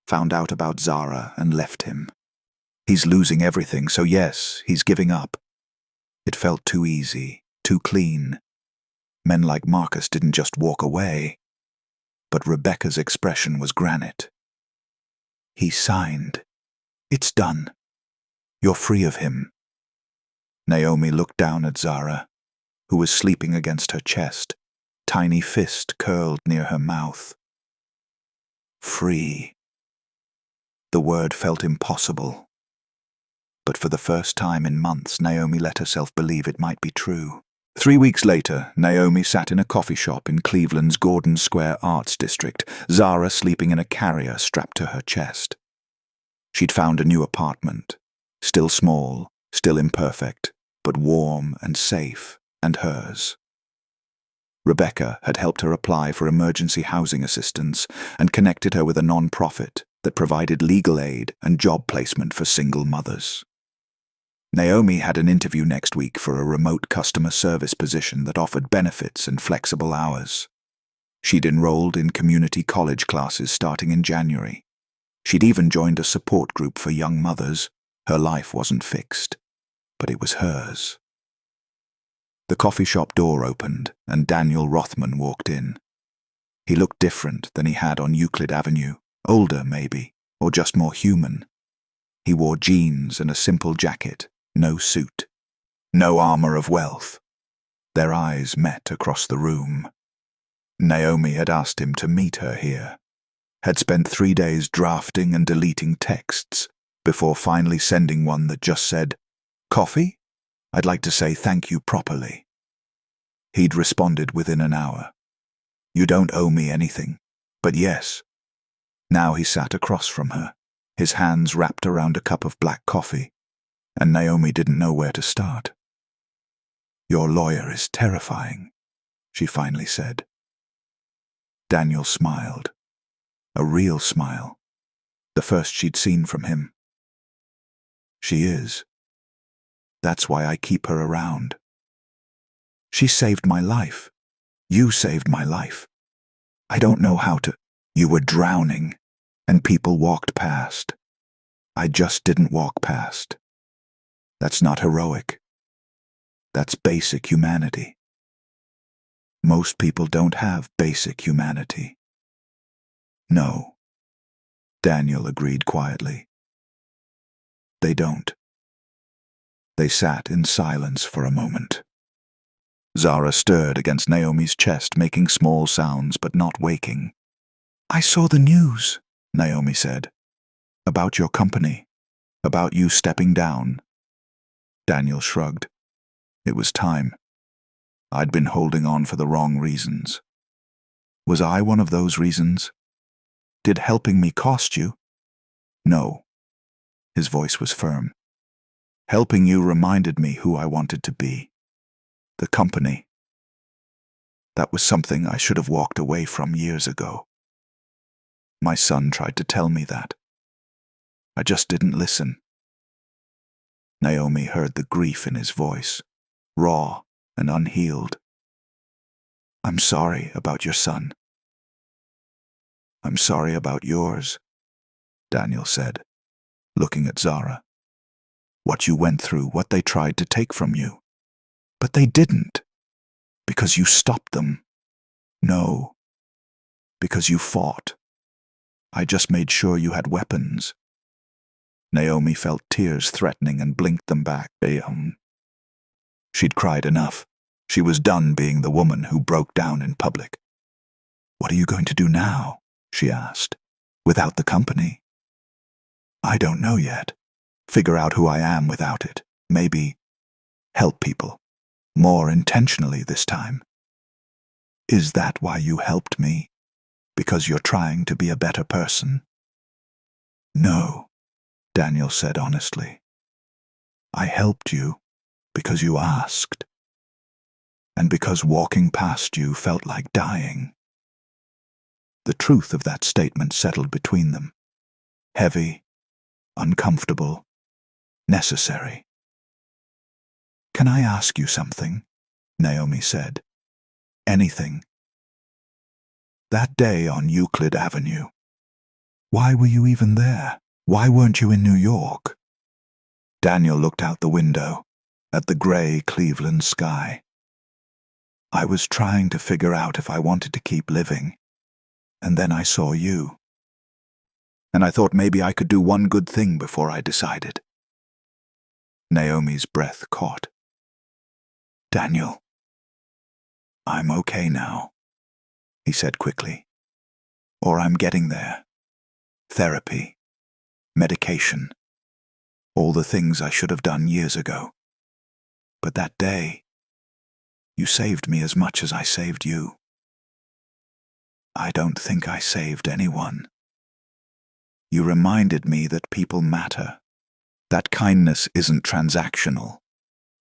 found out about Zara and left him. He's losing everything, so yes, he's giving up." It felt too easy, too clean. Men like Marcus didn't just walk away. But Rebecca's expression was granite. "He signed. It's done. You're free of him." Naomi looked down at Zara, who was sleeping against her chest, tiny fist curled near her mouth. Free. The word felt impossible. But for the first time in months, Naomi let herself believe it might be true. 3 weeks later, Naomi sat in a coffee shop in Cleveland's Gordon Square Arts District, Zara sleeping in a carrier strapped to her chest. She'd found a new apartment, still small, still imperfect, but warm and safe, and hers. Rebecca had helped her apply for emergency housing assistance and connected her with a non-profit that provided legal aid and job placement for single mothers. Naomi had an interview next week for a remote customer service position that offered benefits and flexible hours. She'd enrolled in community college classes starting in January. She'd even joined a support group for young mothers. Her life wasn't fixed, but it was hers. The coffee shop door opened, and Daniel Rothman walked in. He looked different than he had on Euclid Avenue, older maybe, or just more human. He wore jeans and a simple jacket, no suit, no armor of wealth. Their eyes met across the room. Naomi had asked him to meet her here, had spent 3 days drafting and deleting texts before finally sending one that just said, Coffee? I'd like to say thank you properly. He'd responded within an hour. You don't owe me anything, but yes. Now he sat across from her, his hands wrapped around a cup of black coffee, and Naomi didn't know where to start. Your lawyer is terrifying, she finally said. Daniel smiled. A real smile. The first she'd seen from him. She is. That's why I keep her around. She saved my life. You saved my life. I don't know how to. You were drowning, and people walked past. I just didn't walk past. That's not heroic. That's basic humanity. Most people don't have basic humanity. No, Daniel agreed quietly. They don't. They sat in silence for a moment. Zara stirred against Naomi's chest, making small sounds but not waking. I saw the news, Naomi said. About your company. About you stepping down. Daniel shrugged. It was time. I'd been holding on for the wrong reasons. Was I one of those reasons? Did helping me cost you? No. His voice was firm. Helping you reminded me who I wanted to be. The company. That was something I should have walked away from years ago. My son tried to tell me that. I just didn't listen. Naomi heard the grief in his voice, raw and unhealed. I'm sorry about your son. I'm sorry about yours, Daniel said, looking at Zara. What you went through, what they tried to take from you. But they didn't, because you stopped them. No, because you fought. I just made sure you had weapons. Naomi felt tears threatening and blinked them back. She'd cried enough. She was done being the woman who broke down in public. What are you going to do now? She asked. Without the company? I don't know yet. Figure out who I am without it. Maybe help people. More intentionally this time. Is that why you helped me? Because you're trying to be a better person? No, Daniel said honestly. I helped you because you asked. And because walking past you felt like dying. The truth of that statement settled between them. Heavy, uncomfortable, necessary. Can I ask you something? Naomi said. Anything. That day on Euclid Avenue. Why were you even there? Why weren't you in New York? Daniel looked out the window, at the gray Cleveland sky. I was trying to figure out if I wanted to keep living. And then I saw you. And I thought maybe I could do one good thing before I decided. Naomi's breath caught. Daniel. I'm okay now, he said quickly. Or I'm getting there. Therapy. Medication. All the things I should have done years ago. But that day, you saved me as much as I saved you. I don't think I saved anyone. You reminded me that people matter, that kindness isn't transactional,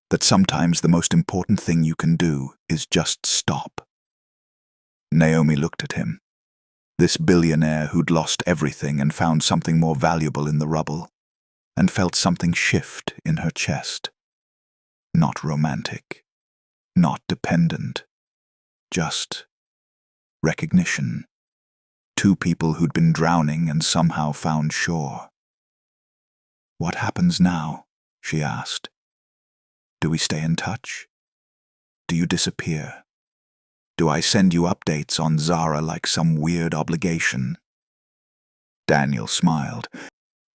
that sometimes the most important thing you can do is just stop. Naomi looked at him, this billionaire who'd lost everything and found something more valuable in the rubble, and felt something shift in her chest. Not romantic, not dependent, just recognition. Two people who'd been drowning and somehow found shore. What happens now? She asked. Do we stay in touch? Do you disappear? Do I send you updates on Zara like some weird obligation? Daniel smiled.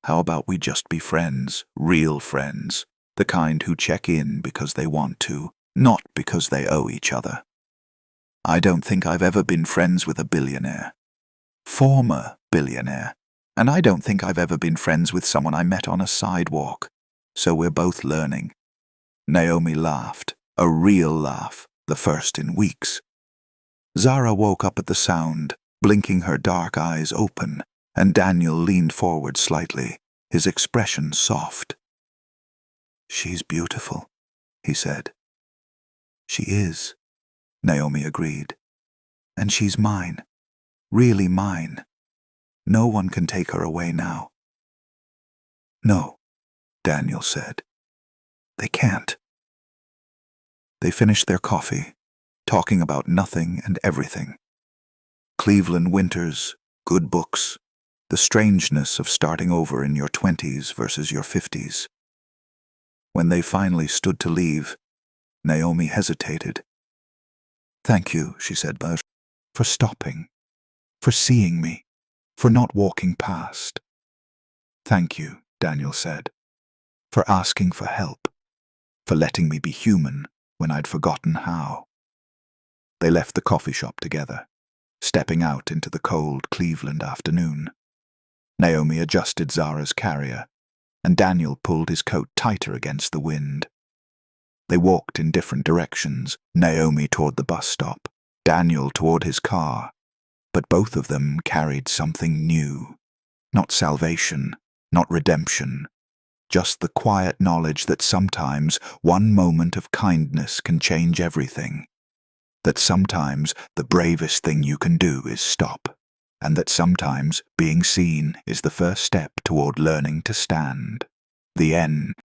How about we just be friends, real friends, the kind who check in because they want to, not because they owe each other. I don't think I've ever been friends with a billionaire. Former billionaire. And I don't think I've ever been friends with someone I met on a sidewalk. So we're both learning. Naomi laughed, a real laugh, the first in weeks. Zara woke up at the sound, blinking her dark eyes open, and Daniel leaned forward slightly, his expression soft. "She's beautiful," he said. "She is," Naomi agreed. "And she's mine, really mine. No one can take her away now." "No," Daniel said. "They can't." They finished their coffee, talking about nothing and everything. Cleveland winters, good books, the strangeness of starting over in your 20s versus your 50s. When they finally stood to leave, Naomi hesitated. "Thank you," she said, "for stopping, for seeing me, for not walking past." "Thank you," Daniel said, "for asking for help, for letting me be human when I'd forgotten how." They left the coffee shop together, stepping out into the cold Cleveland afternoon. Naomi adjusted Zara's carrier, and Daniel pulled his coat tighter against the wind. They walked in different directions, Naomi toward the bus stop, Daniel toward his car, but both of them carried something new. Not salvation, not redemption, just the quiet knowledge that sometimes one moment of kindness can change everything. That sometimes the bravest thing you can do is stop, and that sometimes being seen is the first step toward learning to stand. The end.